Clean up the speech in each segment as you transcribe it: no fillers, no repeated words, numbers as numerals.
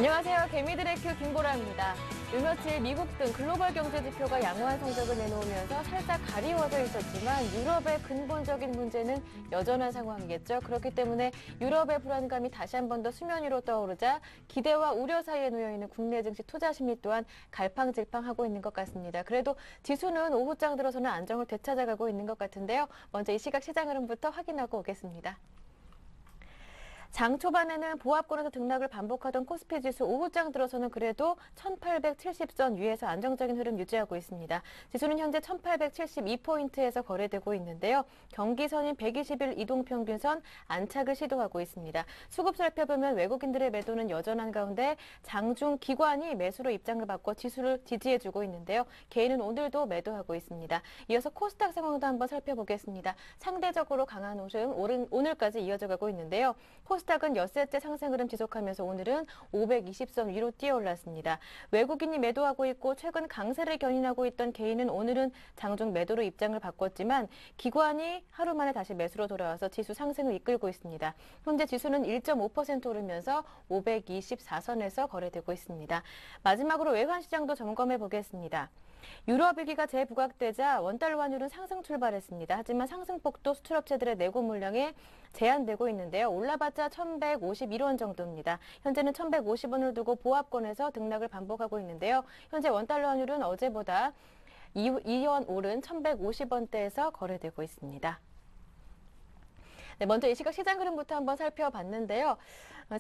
안녕하세요. 개미들의 큐 김보라입니다. 요 며칠 미국 등 글로벌 경제 지표가 양호한 성적을 내놓으면서 살짝 가리워져 있었지만 유럽의 근본적인 문제는 여전한 상황이겠죠. 그렇기 때문에 유럽의 불안감이 다시 한 번 더 수면 위로 떠오르자 기대와 우려 사이에 놓여있는 국내 증시 투자 심리 또한 갈팡질팡하고 있는 것 같습니다. 그래도 지수는 오후장 들어서는 안정을 되찾아가고 있는 것 같은데요. 먼저 이 시각 시장 흐름부터 확인하고 오겠습니다. 장 초반에는 보합권에서 등락을 반복하던 코스피 지수 오후장 들어서는 그래도 1870선 위에서 안정적인 흐름 유지하고 있습니다. 지수는 현재 1872포인트에서 거래되고 있는데요. 경기선인 120일 이동평균선 안착을 시도하고 있습니다. 수급 살펴보면 외국인들의 매도는 여전한 가운데 장중 기관이 매수로 입장을 바꿔 지수를 지지해주고 있는데요. 개인은 오늘도 매도하고 있습니다. 이어서 코스닥 상황도 한번 살펴보겠습니다. 상대적으로 강한 흐름 오늘까지 이어져가고 있는데요. 코스닥은 엿새째 상승 흐름 지속하면서 오늘은 520선 위로 뛰어올랐습니다. 외국인이 매도하고 있고 최근 강세를 견인하고 있던 개인은 오늘은 장중 매도로 입장을 바꿨지만 기관이 하루 만에 다시 매수로 돌아와서 지수 상승을 이끌고 있습니다. 현재 지수는 1.5% 오르면서 524선에서 거래되고 있습니다. 마지막으로 외환시장도 점검해 보겠습니다. 유럽 위기가 재부각되자 원달러 환율은 상승 출발했습니다. 하지만 상승폭도 수출업체들의 내고 물량에 제한되고 있는데요. 올라봤자 1,151원 정도입니다. 현재는 1,150원을 두고 보합권에서 등락을 반복하고 있는데요. 현재 원달러 환율은 어제보다 2원 오른 1,150원대에서 거래되고 있습니다. 네, 먼저 이 시각 시장 흐름부터 한번 살펴봤는데요.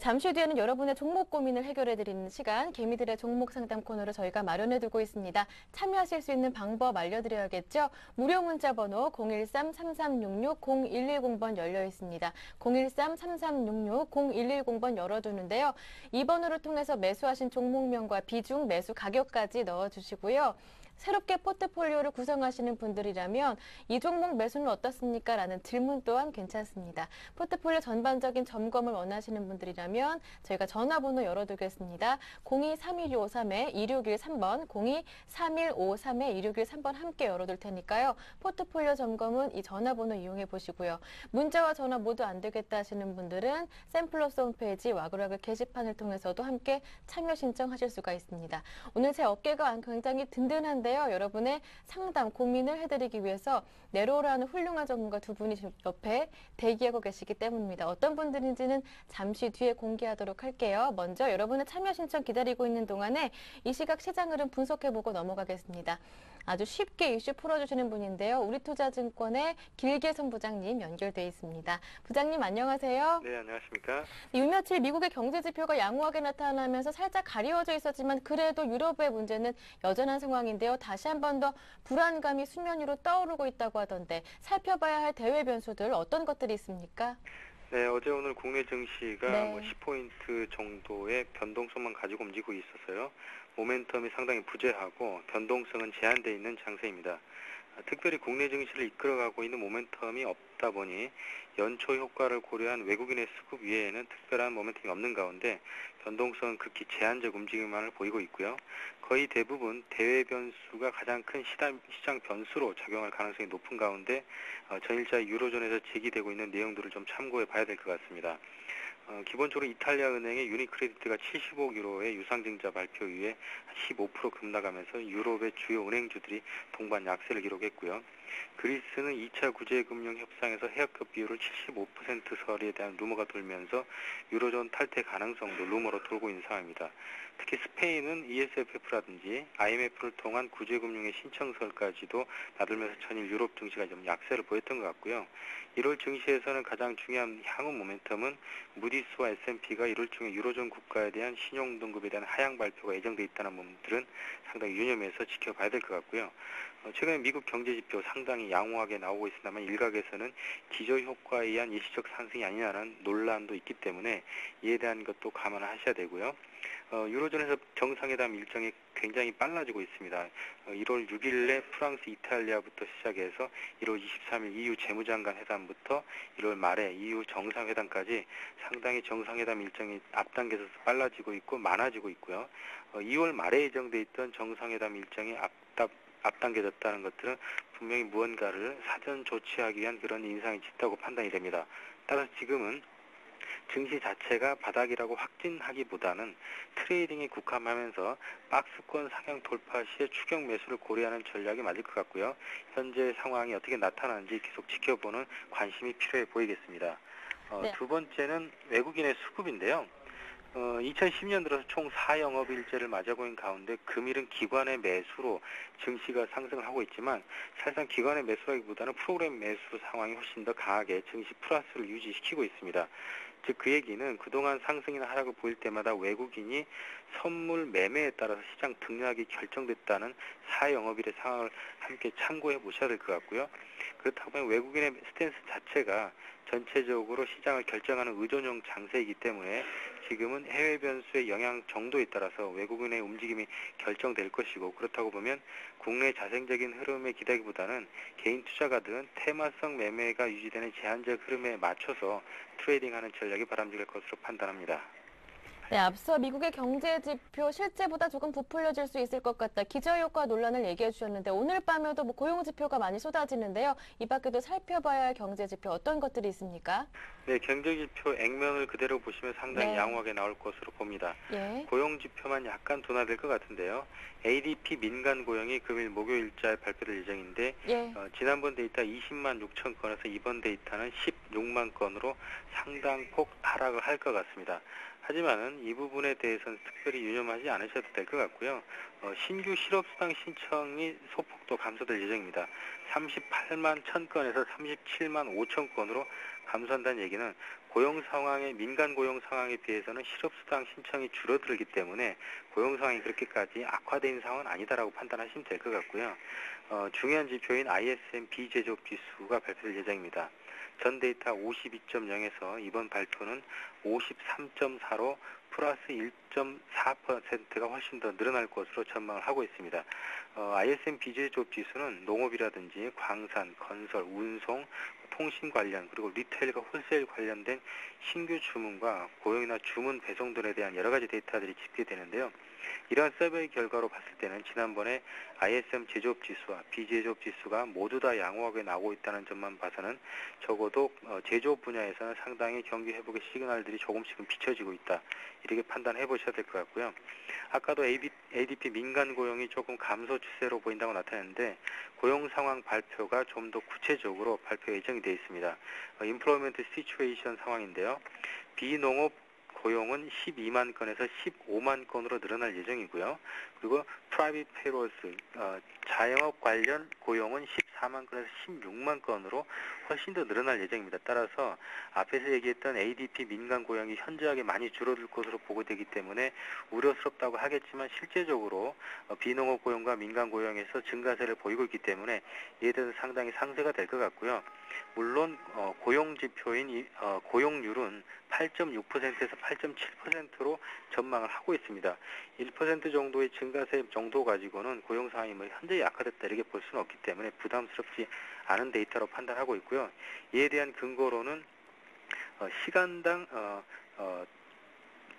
잠시 뒤에는 여러분의 종목 고민을 해결해드리는 시간, 개미들의 종목 상담 코너를 저희가 마련해두고 있습니다. 참여하실 수 있는 방법 알려드려야겠죠? 무료 문자 번호 013-3366-0110번 열려 있습니다. 013-3366-0110번 열어두는데요. 이 번호를 통해서 매수하신 종목명과 비중, 매수 가격까지 넣어주시고요. 새롭게 포트폴리오를 구성하시는 분들이라면 이 종목 매수는 어떻습니까? 라는 질문 또한 괜찮습니다. 포트폴리오 전반적인 점검을 원하시는 분들이라면 저희가 전화번호 열어두겠습니다. 02-3153-2613번, 02-3153-2613번 함께 열어둘 테니까요. 포트폴리오 점검은 이 전화번호 이용해 보시고요. 문자와 전화 모두 안 되겠다 하시는 분들은 샘플러스 홈페이지 와그라그 게시판을 통해서도 함께 참여 신청하실 수가 있습니다. 오늘 제 어깨가 굉장히 든든한데요. 여러분의 상담, 고민을 해드리기 위해서 내로라는 훌륭한 전문가 두 분이 옆에 대기하고 계시기 때문입니다. 어떤 분들인지는 잠시 뒤에 공개하도록 할게요. 먼저 여러분의 참여 신청 기다리고 있는 동안에 이 시각 시장 흐름 분석해보고 넘어가겠습니다. 아주 쉽게 이슈 풀어주시는 분인데요. 우리투자증권의 길계선 부장님 연결돼 있습니다. 부장님 안녕하세요. 네, 안녕하십니까. 이 며칠 미국의 경제 지표가 양호하게 나타나면서 살짝 가리워져 있었지만 그래도 유럽의 문제는 여전한 상황인데요. 다시 한 번 더 불안감이 수면 위로 떠오르고 있다고 하던데 살펴봐야 할 대외 변수들 어떤 것들이 있습니까? 네, 어제 오늘 국내 증시가 네. 10포인트 정도의 변동성만 가지고 움직이고 있어서요. 모멘텀이 상당히 부재하고 변동성은 제한되어 있는 장세입니다. 특별히 국내 증시를 이끌어가고 있는 모멘텀이 없다 보니 연초 효과를 고려한 외국인의 수급 외에는 특별한 모멘텀이 없는 가운데 변동성은 극히 제한적 움직임만을 보이고 있고요. 거의 대부분 대외 변수가 가장 큰 시장 변수로 작용할 가능성이 높은 가운데 전일자 유로존에서 제기되고 있는 내용들을 좀 참고해 봐야 될 것 같습니다. 기본적으로 이탈리아 은행의 유니크레디트가 75억 유로의 유상증자 발표 이후에 15% 급락하면서 유럽의 주요 은행주들이 동반 약세를 기록했고요. 그리스는 2차 구제금융 협상에서 해역급 비율을 75% 설에 대한 루머가 돌면서 유로존 탈퇴 가능성도 루머로 돌고 있는 상황입니다. 특히 스페인은 ESFF라든지 IMF를 통한 구제금융의 신청설까지도 나들면서 전일 유럽 증시가 좀 약세를 보였던 것 같고요. 1월 증시에서는 가장 중요한 향후 모멘텀은 무디스와 S&P가 1월 중에 유로존 국가에 대한 신용 등급에 대한 하향 발표가 예정돼 있다는 부분들은 상당히 유념해서 지켜봐야 될 것 같고요. 최근에 미국 경제 지표 상당히 양호하게 나오고 있습니다만 일각에서는 기저효과에 의한 일시적 상승이 아니냐는 논란도 있기 때문에 이에 대한 것도 감안하셔야 되고요. 유로존에서 정상회담 일정이 굉장히 빨라지고 있습니다. 1월 6일에 프랑스, 이탈리아부터 시작해서 1월 23일 EU 재무장관 회담부터 1월 말에 EU 정상회담까지 상당히 정상회담 일정이 앞당겨서 빨라지고 있고 많아지고 있고요. 2월 말에 예정돼 있던 정상회담 일정이 앞당겨졌다는 것들은 분명히 무언가를 사전 조치하기 위한 그런 인상이 짙다고 판단이 됩니다. 따라서 지금은 증시 자체가 바닥이라고 확진하기보다는 트레이딩에 국함하면서 박스권 상향 돌파 시에 추격 매수를 고려하는 전략이 맞을 것 같고요. 현재 상황이 어떻게 나타나는지 계속 지켜보는 관심이 필요해 보이겠습니다. 네. 두 번째는 외국인의 수급인데요. 2010년 들어서 총 4영업일제를 맞아고 있는 가운데 금일은 기관의 매수로 증시가 상승을 하고 있지만 사실상 기관의 매수라기보다는 프로그램 매수 상황이 훨씬 더 강하게 증시 플러스를 유지시키고 있습니다. 즉 그 얘기는 그동안 상승이나 하락을 보일 때마다 외국인이 선물 매매에 따라서 시장 등락이 결정됐다는 4영업일의 상황을 함께 참고해 보셔야 될 것 같고요. 그렇다고 하면 외국인의 스탠스 자체가 전체적으로 시장을 결정하는 의존형 장세이기 때문에 지금은 해외 변수의 영향 정도에 따라서 외국인의 움직임이 결정될 것이고, 그렇다고 보면 국내 자생적인 흐름에 기대기보다는 개인 투자가들은 테마성 매매가 유지되는 제한적 흐름에 맞춰서 트레이딩하는 전략이 바람직할 것으로 판단합니다. 네, 앞서 미국의 경제 지표 실제보다 조금 부풀려질 수 있을 것 같다. 기저효과 논란을 얘기해 주셨는데 오늘 밤에도 고용 지표가 많이 쏟아지는데요. 이 밖에도 살펴봐야 할 경제 지표 어떤 것들이 있습니까? 네, 경제지표 액면을 그대로 보시면 상당히 네. 양호하게 나올 것으로 봅니다. 예. 고용지표만 약간 둔화될 것 같은데요. ADP 민간 고용이 금일 목요일자에 발표될 예정인데 예. 지난번 데이터 20만 6천 건에서 이번 데이터는 16만 건으로 상당폭 하락을 할 것 같습니다. 하지만은 이 부분에 대해서는 특별히 유념하지 않으셔도 될 것 같고요. 신규 실업수당 신청이 소폭도 감소될 예정입니다. 38만 1천 건에서 37만 5천 건으로 감소한다는 얘기는 고용 상황의 민간 고용 상황에 비해서는 실업수당 신청이 줄어들기 때문에 고용 상황이 그렇게까지 악화된 상황은 아니다라고 판단하시면 될 것 같고요. 중요한 지표인 ISM 비제조업 지수가 발표될 예정입니다. 전 데이터 52.0에서 이번 발표는 53.4로 플러스 1.4%가 훨씬 더 늘어날 것으로 전망을 하고 있습니다. ISM 비제조업 지수는 농업이라든지 광산, 건설, 운송, 통신 관련 그리고 리테일과 홀세일 관련된 신규 주문과 고용이나 주문 배송 등에 대한 여러 가지 데이터들이 집계되는데요. 이러한 서베이 결과로 봤을 때는 지난번에 ISM 제조업 지수와 비제조업 지수가 모두 다 양호하게 나오고 있다는 점만 봐서는 적어도 제조업 분야에서는 상당히 경기 회복의 시그널들이 조금씩은 비춰지고 있다. 이렇게 판단해 보셔야 될 것 같고요. 아까도 ADP 민간 고용이 조금 감소 추세로 보인다고 나타냈는데 고용 상황 발표가 좀 더 구체적으로 발표 예정이 되어 있습니다. 인플로이먼트 시츄에이션 상황인데요. 비농업 고용은 12만 건에서 15만 건으로 늘어날 예정이고요. 그리고 프라이빗 페이롤스, 자영업 관련 고용은 14만 건에서 16만 건으로 훨씬 더 늘어날 예정입니다. 따라서 앞에서 얘기했던 ADP 민간 고용이 현저하게 많이 줄어들 것으로 보고되기 때문에 우려스럽다고 하겠지만 실제적으로 비농업 고용과 민간 고용에서 증가세를 보이고 있기 때문에 이에 대해서 상당히 상쇄가 될 것 같고요. 물론 고용 지표인 고용률은 8.6%에서 8.7%로 전망을 하고 있습니다. 1% 정도의 증가세 정도 가지고는 고용 상황이 현재 약화됐다 이렇게 볼 수는 없기 때문에 부담스럽지 않은 데이터로 판단하고 있고요. 이에 대한 근거로는 시간당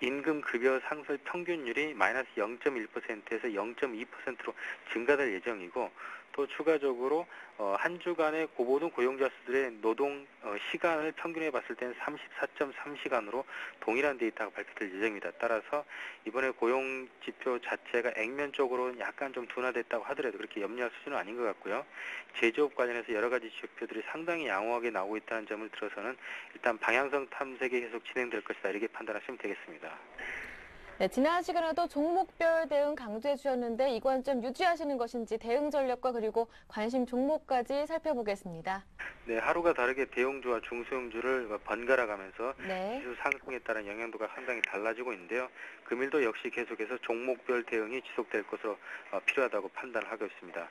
임금 급여 상승 평균율이 마이너스 0.1%에서 0.2%로 증가될 예정이고, 또 추가적으로 한 주간의 모든 고용자 수들의 노동 시간을 평균해 봤을 때는 34.3시간으로 동일한 데이터가 발표될 예정입니다. 따라서 이번에 고용 지표 자체가 액면적으로 약간 좀 둔화됐다고 하더라도 그렇게 염려할 수준은 아닌 것 같고요. 제조업 관련해서 여러 가지 지표들이 상당히 양호하게 나오고 있다는 점을 들어서는 일단 방향성 탐색이 계속 진행될 것이다 이렇게 판단하시면 되겠습니다. 네, 지난 시간에도 종목별 대응 강조해 주셨는데 이 관점 유지하시는 것인지 대응 전략과 그리고 관심 종목까지 살펴보겠습니다. 네, 하루가 다르게 대형주와 중소형주를 번갈아 가면서 네. 지수 상승에 따른 영향도가 상당히 달라지고 있는데요. 금일도 역시 계속해서 종목별 대응이 지속될 것으로 필요하다고 판단을 하고 있습니다.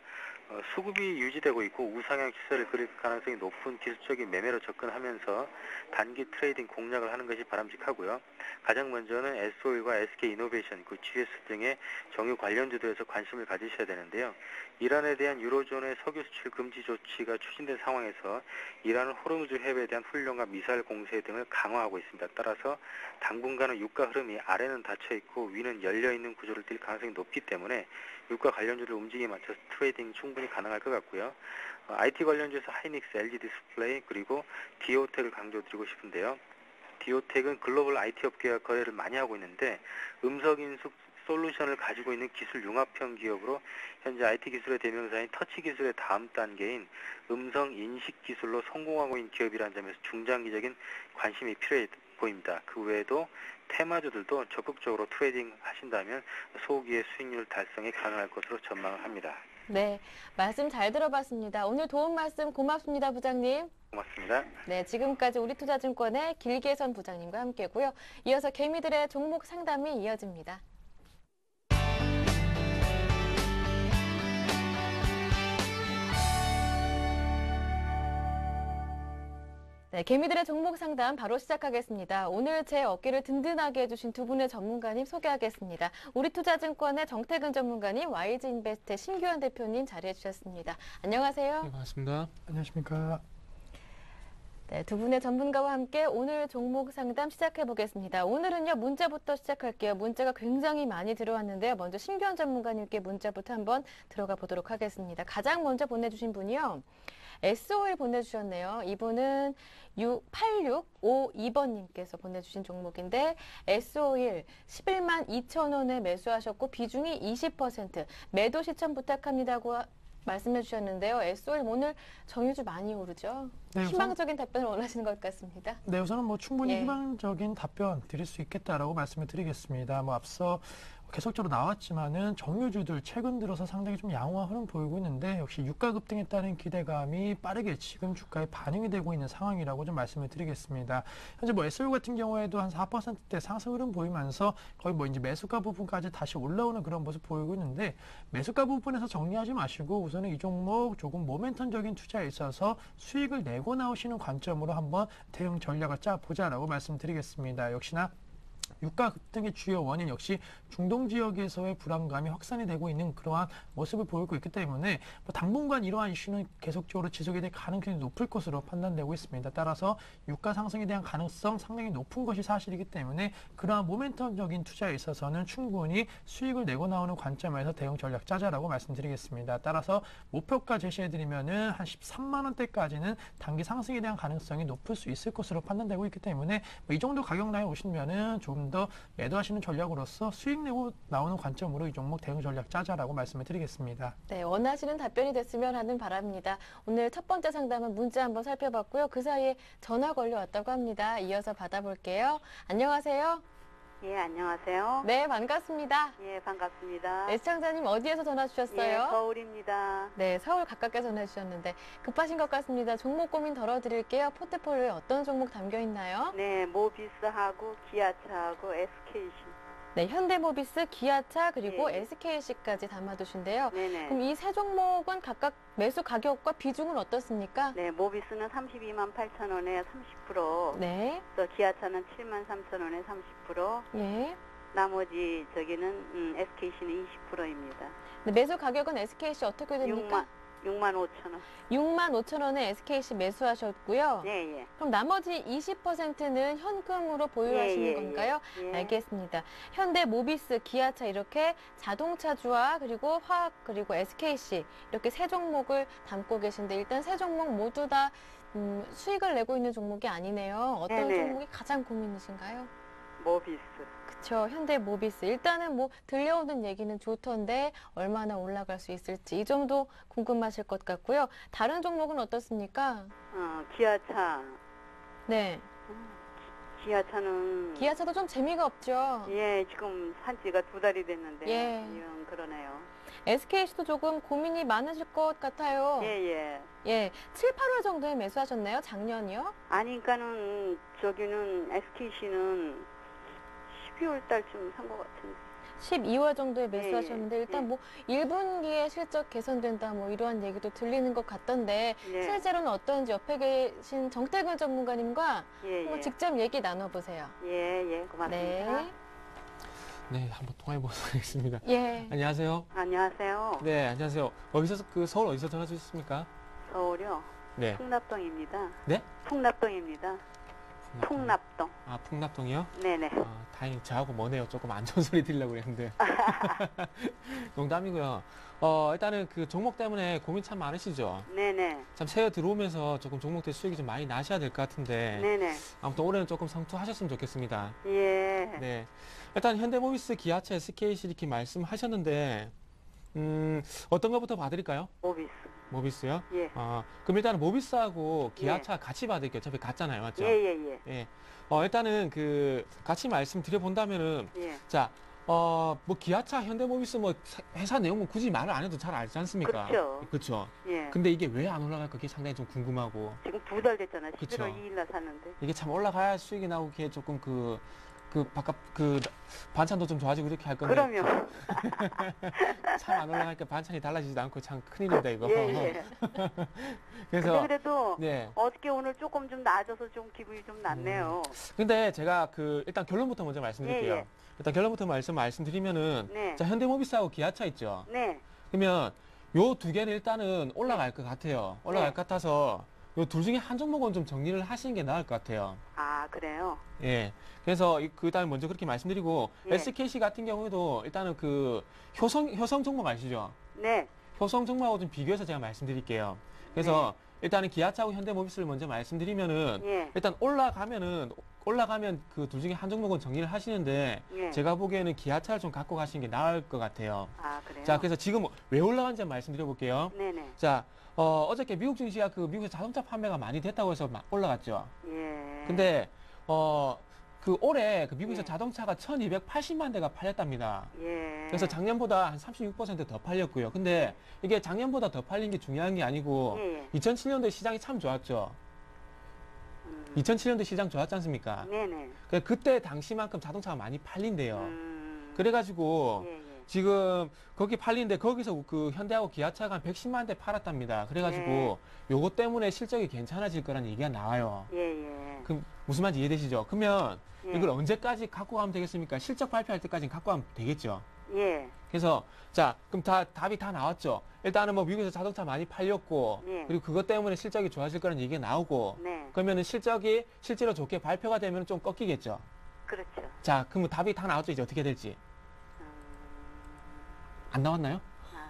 수급이 유지되고 있고 우상향 시세를 그릴 가능성이 높은 기술적인 매매로 접근하면서 단기 트레이딩 공략을 하는 것이 바람직하고요. 가장 먼저는 S-오일과 SK이노베이션, GS 등의 정유 관련주도에서 관심을 가지셔야 되는데요. 이란에 대한 유로존의 석유 수출 금지 조치가 추진된 상황에서 이란은 호르무즈 해협에 대한 훈련과 미사일 공세 등을 강화하고 있습니다. 따라서 당분간은 유가 흐름이 아래는 닫혀 있고 위는 열려 있는 구조를 띌 가능성이 높기 때문에 유가 관련주들 움직임에 맞춰서 트레이딩 충분히 가능할 것 같고요. IT 관련주에서 하이닉스, LG 디스플레이 그리고 디오텍을 강조드리고 싶은데요. 디오텍은 글로벌 IT 업계와 거래를 많이 하고 있는데 음성 인숙 솔루션을 가지고 있는 기술 융합형 기업으로 현재 IT 기술의 대명사인 터치 기술의 다음 단계인 음성 인식 기술로 성공하고 있는 기업이라는 점에서 중장기적인 관심이 필요해 보입니다. 그 외에도 테마주들도 적극적으로 트레이딩 하신다면 소기의 수익률 달성이 가능할 것으로 전망을 합니다. 네, 말씀 잘 들어봤습니다. 오늘 도움 말씀 고맙습니다, 부장님. 고맙습니다. 네, 지금까지 우리투자증권의 길계선 부장님과 함께고요. 이어서 개미들의 종목 상담이 이어집니다. 네, 개미들의 종목 상담 바로 시작하겠습니다. 오늘 제 어깨를 든든하게 해주신 두 분의 전문가님 소개하겠습니다. 우리투자증권의 정태근 전문가님, YG인베스트의 신규현 대표님 자리해 주셨습니다. 안녕하세요. 네, 반갑습니다. 안녕하십니까. 네, 두 분의 전문가와 함께 오늘 종목 상담 시작해 보겠습니다. 오늘은요, 문자부터 시작할게요. 문자가 굉장히 많이 들어왔는데요. 먼저 신규현 전문가님께 문자부터 한번 들어가 보도록 하겠습니다. 가장 먼저 보내주신 분이요. SO일 보내주셨네요. 이분은 8652번님께서 보내주신 종목인데 SO일 11만 2천 원에 매수하셨고 비중이 20%, 매도 시점 부탁합니다고 말씀해 주셨는데요. SO일 오늘 정유주 많이 오르죠? 네, 희망적인 답변을 원하시는 것 같습니다. 네, 우선은 뭐 충분히 예. 희망적인 답변 드릴 수 있겠다라고 말씀을 드리겠습니다. 뭐 앞서 계속적으로 나왔지만은 정유주들 최근 들어서 상당히 좀 양호한 흐름 보이고 있는데 역시 유가 급등에 따른 기대감이 빠르게 지금 주가에 반영이 되고 있는 상황이라고 좀 말씀을 드리겠습니다. 현재 뭐 SO일 같은 경우에도 한 4%대 상승 흐름 보이면서 거의 뭐 이제 매수가 부분까지 다시 올라오는 그런 모습 보이고 있는데 매수가 부분에서 정리하지 마시고 우선은 이 종목 조금 모멘텀적인 투자에 있어서 수익을 내고 나오시는 관점으로 한번 대응 전략을 짜보자라고 말씀드리겠습니다. 역시나 유가 급등의 주요 원인 역시 중동 지역에서의 불안감이 확산이 되고 있는 그러한 모습을 보이고 있기 때문에 당분간 이러한 이슈는 계속적으로 지속이 될 가능성이 높을 것으로 판단되고 있습니다. 따라서 유가 상승에 대한 가능성 상당히 높은 것이 사실이기 때문에 그러한 모멘텀적인 투자에 있어서는 충분히 수익을 내고 나오는 관점에서 대응 전략 짜자라고 말씀드리겠습니다. 따라서 목표가 제시해드리면은 한 13만 원대까지는 단기 상승에 대한 가능성이 높을 수 있을 것으로 판단되고 있기 때문에 이 정도 가격 라인 오시면은 조금 더 매도하시는 전략으로서 수익 내고 나오는 관점으로 이 종목 대응 전략 짜자라고 말씀을 드리겠습니다. 네, 원하시는 답변이 됐으면 하는 바람입니다. 오늘 첫 번째 상담은 문자 한번 살펴봤고요. 그 사이에 전화 걸려왔다고 합니다. 이어서 받아볼게요. 안녕하세요. 예, 안녕하세요. 네, 반갑습니다. 예, 반갑습니다. 네, 시청자님 어디에서 전화 주셨어요? 예, 서울입니다. 네, 서울 가깝게 전화 주셨는데 급하신 것 같습니다. 종목 고민 덜어드릴게요. 포트폴리오에 어떤 종목 담겨 있나요? 네, 모비스하고 기아차하고 SKC. 네, 현대모비스, 기아차 그리고 예. SKC까지 담아두신데요. 네네. 그럼 이 세 종목은 각각 매수 가격과 비중은 어떻습니까? 네, 모비스는 32만 8천 원에 30%. 네, 또 기아차는 7만 3천 원에 30%. 예. 나머지 저기는 SKC는 20%입니다. 네, 매수 가격은 SKC 어떻게 됩니까? 6만 5천 원. 6만 5천 원에 SKC 매수하셨고요. 예, 예. 그럼 나머지 20%는 현금으로 보유하시는 예, 예, 건가요? 예. 알겠습니다. 현대 모비스, 기아차 이렇게 자동차주와 그리고 화학 그리고 SKC 이렇게 세 종목을 담고 계신데 일단 세 종목 모두 다 수익을 내고 있는 종목이 아니네요. 어떤 네네. 종목이 가장 고민이신가요? 모비스. 그쵸. 현대 모비스. 일단은 뭐 들려오는 얘기는 좋던데 얼마나 올라갈 수 있을지 이 점도 궁금하실 것 같고요. 다른 종목은 어떻습니까? 기아차. 네. 기아차는 기아차도 좀 재미가 없죠. 예, 지금 산 지가 2달이 됐는데 예. 이런 그러네요. SKC도 조금 고민이 많으실 것 같아요. 예, 예. 예, 7, 8월 정도에 매수하셨나요? 작년이요? 아니, 그러니까는 저기는 SKC는 12월 달쯤 산 것 같은데. 12월 정도에 매수하셨는데 예, 일단 예. 뭐 1분기에 실적 개선된다 뭐 이러한 얘기도 들리는 것 같던데 예. 실제로는 어떤지 옆에 계신 정태근 전문가님과 예, 한번 예. 직접 얘기 나눠보세요. 예, 예. 고맙습니다. 네. 네, 한번 통화해 보도록 하겠습니다. 예. 안녕하세요. 안녕하세요. 네, 안녕하세요. 어디서 서울 어디서 전화 주셨습니까? 서울이요. 네. 풍납동입니다. 네? 풍납동입니다. 풍납동. 아, 풍납동이요? 네네. 아, 다행히 저하고 머네요. 조금 안 좋은 소리 들으려고 그랬는데. 농담이고요. 일단은 그 종목 때문에 고민 참 많으시죠? 네네. 참 새해 들어오면서 조금 종목들 수익이 좀 많이 나셔야 될 것 같은데. 네네. 아무튼 올해는 조금 성투하셨으면 좋겠습니다. 예. 네. 일단 현대모비스, 기아차, SKC 이렇게 말씀하셨는데, 어떤 것부터 봐드릴까요? 모비스. 모비스요? 예. 그럼 일단은 모비스하고 기아차 같이 받을게요. 어차피 같잖아요. 맞죠? 예예예. 예. 일단은 그 같이 말씀드려 본다면은 예. 자, 뭐 기아차, 현대모비스 뭐 회사 내용은 굳이 말을 안 해도 잘 알지 않습니까? 그렇죠. 그렇죠. 예. 근데 이게 왜 안 올라갈까 그게 상당히 좀 궁금하고 지금 2달 됐잖아요. 11월 그쵸. 2일 날 샀는데. 이게 참 올라가야 수익이 나오고 이게 조금 그 바깥 반찬도 좀 좋아지고 이렇게 할 건데 그럼요. 참 안 올라가니까 반찬이 달라지지도 않고 참 큰일입니다 이거. 예예. 그래서 그래도 네. 어저께 오늘 조금 좀 나아져서 좀 기분이 좀 낫네요. 근데 제가 그 일단 결론부터 먼저 말씀드릴게요. 예, 예. 일단 결론부터 말씀드리면은 네. 자, 현대모비스하고 기아차 있죠. 네. 그러면 요 두 개는 일단은 올라갈 것 같아요. 올라갈 네. 것 같아서 요 둘 중에 한 종목은 좀 정리를 하시는 게 나을 것 같아요. 아 그래요. 예. 그래서 그다음에 먼저 그렇게 말씀드리고 예. SKC 같은 경우에도 일단은 그 효성 종목 아시죠? 네. 효성 종목하고 좀 비교해서 제가 말씀드릴게요. 그래서 일단은 기아차하고 현대모비스를 먼저 말씀드리면은 예. 일단 올라가면 그 둘 중에 한 종목은 정리를 하시는데 예. 제가 보기에는 기아차를 좀 갖고 가시는 게 나을 것 같아요. 아 그래요. 자, 그래서 지금 왜 올라간지 한번 말씀드려 볼게요. 네네. 자, 어저께 미국 증시가 그 미국에서 자동차 판매가 많이 됐다고 해서 막 올라갔죠. 예. 근데 그 올해 그 미국에서 예. 자동차가 1280만 대가 팔렸답니다. 예. 그래서 작년보다 한 36%더 팔렸고요. 근데 이게 작년보다 더 팔린 게 중요한 게 아니고 예. 2007년도에 시장이 참 좋았죠. 2007년도 시장 좋았지 않습니까? 네네. 그때 당시만큼 자동차가 많이 팔린대요. 그래가지고 예, 예. 지금 거기 팔린데 거기서 그 현대하고 기아차가 한 110만 대 팔았답니다. 그래가지고 요거 때문에 실적이 괜찮아질 거라는 얘기가 나와요. 예, 예. 그럼 무슨 말인지 이해되시죠? 그러면 예. 이걸 언제까지 갖고 가면 되겠습니까? 실적 발표할 때까지는 갖고 가면 되겠죠. 예. 그래서 자, 그럼 답이 다 나왔죠. 일단은 뭐 미국에서 자동차 많이 팔렸고 예. 그리고 그것 때문에 실적이 좋아질 거라는 얘기가 나오고 네. 그러면은 실적이 실제로 좋게 발표가 되면 좀 꺾이겠죠. 그렇죠. 자, 그러면 답이 다 나왔죠. 이제 어떻게 될지. 음, 안 나왔나요?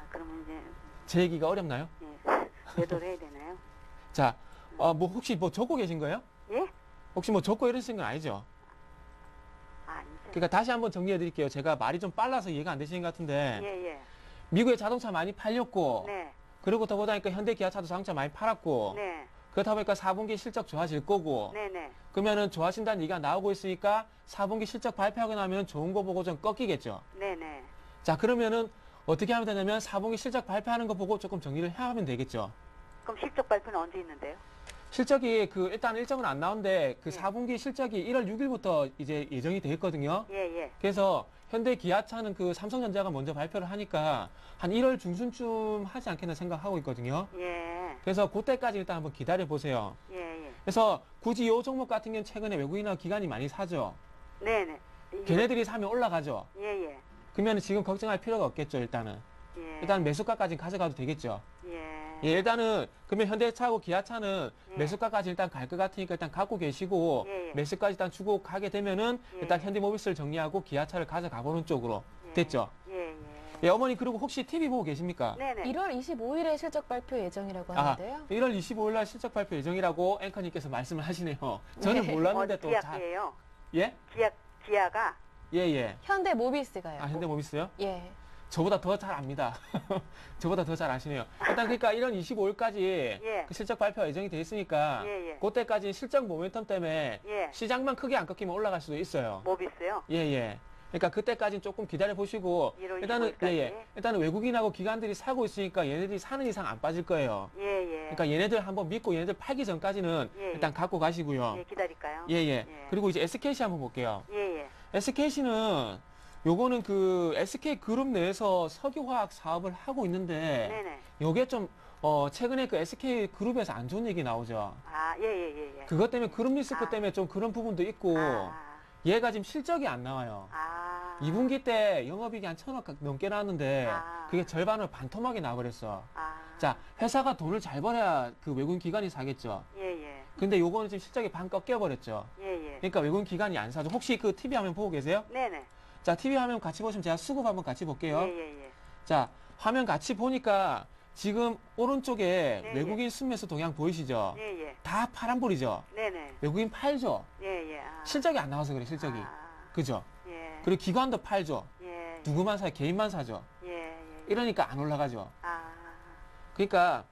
그러면 이제 제 얘기가 어렵나요? 예. 매도를 해야 되나요? 자, 뭐 혹시 뭐 적고 계신 거예요? 예? 혹시 뭐 적고 이러신 건 아니죠? 아니죠. 그러니까 다시 한번 정리해 드릴게요. 제가 말이 좀 빨라서 이해가 안 되시는 것 같은데 예, 예. 미국에 자동차 많이 팔렸고 네. 그리고 더 보다니까 현대 기아차도 자동차 많이 팔았고 네. 그렇다 보니까 4분기 실적 좋아질 거고 네, 네. 그러면은 좋아진다는 얘기가 나오고 있으니까 4분기 실적 발표하고 나면 좋은 거 보고 좀 꺾이겠죠. 네, 네. 자, 그러면은 어떻게 하면 되냐면 4분기 실적 발표하는 거 보고 조금 정리를 해야 하면 되겠죠. 그럼 실적 발표는 언제 있는데요? 실적이 일단 일정은 안 나오는데 그 예. 4분기 실적이 1월 6일부터 이제 예정이 돼 있거든요. 예, 예. 그래서 현대 기아차는 그 삼성전자가 먼저 발표를 하니까 한 1월 중순쯤 하지 않겠나 생각하고 있거든요. 예. 그래서 그때까지 일단 한번 기다려 보세요. 예, 예. 그래서 굳이 이 종목 같은 경우는 최근에 외국인이나 기관이 많이 사죠. 네, 네. 걔네들이 사면 올라가죠. 예, 예. 그러면 지금 걱정할 필요가 없겠죠, 일단은. 예. 일단 매수가까지 가져가도 되겠죠. 예. 예, 일단은 그러면 현대차하고 기아차는 예. 매수가까지 일단 갈 것 같으니까 일단 갖고 계시고 예, 예. 매수까지 일단 주고 가게 되면은 예. 일단 현대모비스를 정리하고 기아차를 가져가 보는 쪽으로 예. 됐죠. 예, 예. 예, 어머니 그리고 혹시 TV 보고 계십니까? 네, 네. 1월 25일에 실적 발표 예정이라고 아, 하는데요. 1월 25일 날 실적 발표 예정이라고 앵커님께서 말씀을 하시네요. 저는 네. 몰랐는데 또 기아예요. 예? 기아가 예, 예. 현대 모비스가요. 아, 현대모비스요? 예. 저보다 더 잘 압니다. 저보다 더 잘 아시네요. 일단 그러니까 1월 25일까지 예. 그 실적 발표 예정이 돼 있으니까 예, 예. 그때까지 실적 모멘텀 때문에 예. 시장만 크게 안 꺾이면 올라갈 수도 있어요. 모비스요. 예, 예. 그러니까 그때까지는 조금 기다려 보시고 1월 일단은 25일 까지? 일단은 외국인하고 기관들이 사고 있으니까 얘네들이 사는 이상 안 빠질 거예요. 예, 예. 그러니까 얘네들 한번 믿고 얘네들 팔기 전까지는 예, 예. 일단 갖고 가시고요. 예, 기다릴까요? 예, 예. 예. 그리고 이제 SKC 한번 볼게요. 예, 예. SKC는 요거는 그 SK 그룹 내에서 석유화학 사업을 하고 있는데 네, 네. 요게 좀 최근에 그 SK 그룹에서 안 좋은 얘기 나오죠. 아, 예, 예, 예, 예. 그것 때문에 그룹 리스크 아. 때문에 좀 그런 부분도 있고 얘가 지금 실적이 안 나와요. 2분기 때 영업이익이 한 1,000억 넘게 나왔는데 아. 그게 절반을 반토막이 나버렸어. 아. 자, 회사가 돈을 잘 벌어야 그 외국인 기관이 사겠죠. 예, 예. 근데 요거는 지금 실적이 반 꺾여버렸죠. 예, 예. 그러니까 외국인 기관이 안 사죠. 혹시 그 TV 화면 보고 계세요? 네네. 자, TV 화면 같이 보시면 제가 수급 한번 같이 볼게요. 예, 예, 예. 자, 화면 같이 보니까 지금 오른쪽에 네, 외국인 순매수 동향 보이시죠? 예, 예. 다 파란불이죠. 네네. 외국인 팔죠. 예, 예. 아. 실적이 안 나와서 그래, 실적이. 아. 그죠? 예. 그리고 기관도 팔죠. 예. 누구만 사요? 개인만 사죠. 예, 예. 이러니까 안 올라가죠. 아. 그러니까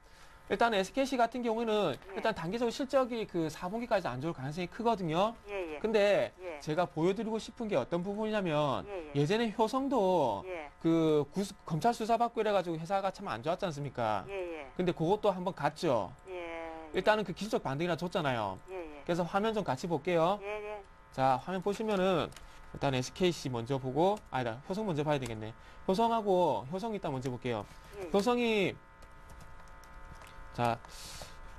일단 SKC 같은 경우는 예. 일단 단기적으로 실적이 그 4분기까지 안 좋을 가능성이 크거든요. 예, 예. 근데 예. 제가 보여드리고 싶은 게 어떤 부분이냐면 예, 예. 예전에 효성도 예. 그 검찰 수사받고 이래가지고 회사가 참 안 좋았지 않습니까? 예, 예. 근데 그것도 한번 갔죠. 예. 일단은 그 기술적 반등이나 줬잖아요. 예, 예. 그래서 화면 좀 같이 볼게요. 예, 예. 자, 화면 보시면은 일단 SKC 먼저 보고, 아니다, 효성 먼저 봐야 되겠네. 효성하고, 효성 일단 먼저 볼게요. 예. 효성이, 자,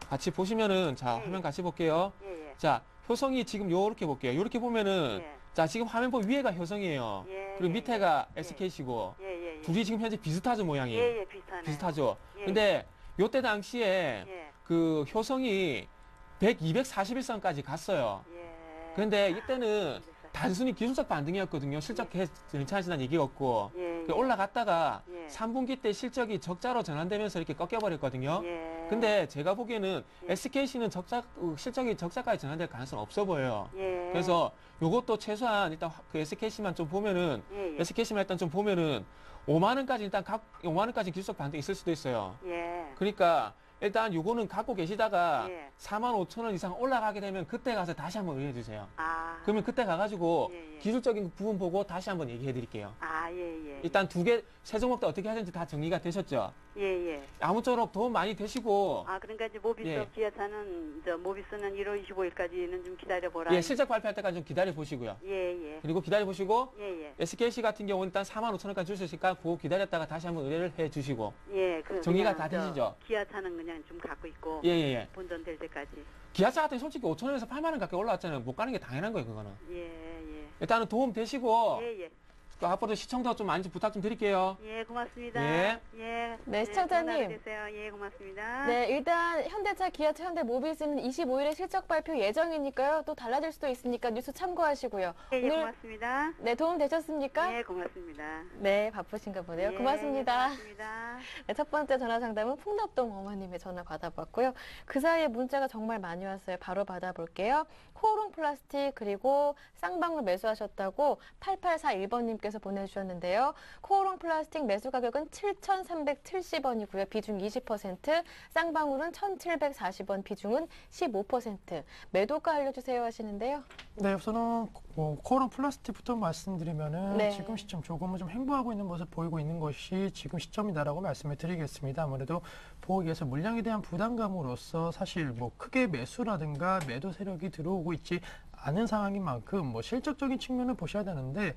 같이 보시면은, 자, 예. 화면 같이 볼게요. 예, 예. 자, 효성이 지금 요렇게 볼게요. 요렇게 보면은, 예. 자, 지금 화면 보면 위에가 효성이에요. 예, 그리고 예, 밑에가 예. SKC고, 예, 예, 예. 둘이 지금 현재 비슷하죠, 모양이. 예, 예, 비슷하네. 비슷하죠. 예. 근데 요때 당시에 예. 그 효성이 241선까지 갔어요. 예. 근데 이때는 단순히 기술적 반등이었거든요. 실적 괜찮아진다는 얘기가 없고. 예, 그 올라갔다가 예. 3분기 때 실적이 적자로 전환되면서 이렇게 꺾여버렸거든요. 예. 근데 제가 보기에는 예. SKC는 실적이 적자까지 전환될 가능성은 없어 보여요. 예. 그래서 요것도 최소한 일단 그 SKC만 좀 보면은, 예, 예. SKC만 일단 좀 보면은 5만 원까지 일단 5만 원까지 기술적 반등이 있을 수도 있어요. 예. 그러니까 일단 요거는 갖고 계시다가 예. 4만 5천 원 이상 올라가게 되면 그때 가서 다시 한번 의뢰해 주세요. 아. 그러면 그때 가가지고 예, 예. 기술적인 부분 보고 다시 한번 얘기해 드릴게요. 아, 예, 예. 일단 세 종목 다 어떻게 하는지 다 정리가 되셨죠? 예, 예. 아무쪼록 도움 많이 되시고, 아, 그러니까 이제 모비스 예. 기아차는 모비스는 1월 25일까지는 좀 기다려 보라. 예, 실적 발표할 때까지 좀 기다려 보시고요. 예, 예. 그리고 기다려 보시고, 예, 예. SKC 같은 경우는 일단 4만 5천 원까지 줄 수 있으니까 그거 기다렸다가 다시 한번 의뢰를 해 주시고. 예, 정리가 그냥 다 되시죠? 기아차는 그냥 좀 갖고 있고 예, 예, 예. 본전 될 때까지. 기아차 같은 솔직히 5천 원에서 8만 원 가까이 올라왔잖아요. 못 가는 게 당연한 거예요, 그거는. 예, 예. 일단은 도움 되시고, 예, 예. 또 앞으로 시청자 좀 많이 좀 부탁 좀 드릴게요. 예, 고맙습니다. 예. 예. 네, 시청자님. 좋은 하루 되세요. 예, 고맙습니다. 네, 일단 현대차, 기아차, 현대모비스는 25일에 실적 발표 예정이니까요. 또 달라질 수도 있으니까 뉴스 참고하시고요. 예, 예, 오늘 고맙습니다. 네, 도움 되셨습니까? 예, 고맙습니다. 네, 바쁘신가 보네요. 예, 고맙습니다. 고맙습니다. 네, 첫 번째 전화 상담은 풍납동 어머님의 전화 받아봤고요. 그 사이에 문자가 정말 많이 왔어요. 바로 받아볼게요. 코오롱 플라스틱 그리고 쌍방울 매수하셨다고 8841번님께서 보내주셨는데요. 코오롱 플라스틱 매수 가격은 7,370원이고요. 비중 20%, 쌍방울은 1,740원, 비중은 15%. 매도가 알려주세요 하시는데요. 네, 우선은 코오롱 플라스틱부터 말씀드리면은 네. 지금 시점 조금은 좀 횡보하고 있는 모습 보이고 있는 것이 지금 시점이다라고 말씀을 드리겠습니다. 아무래도 보기에서 물량에 대한 부담감으로서 사실 뭐 크게 매수라든가 매도 세력이 들어오고 있지 않은 상황인 만큼 실적적인 측면을 보셔야 되는데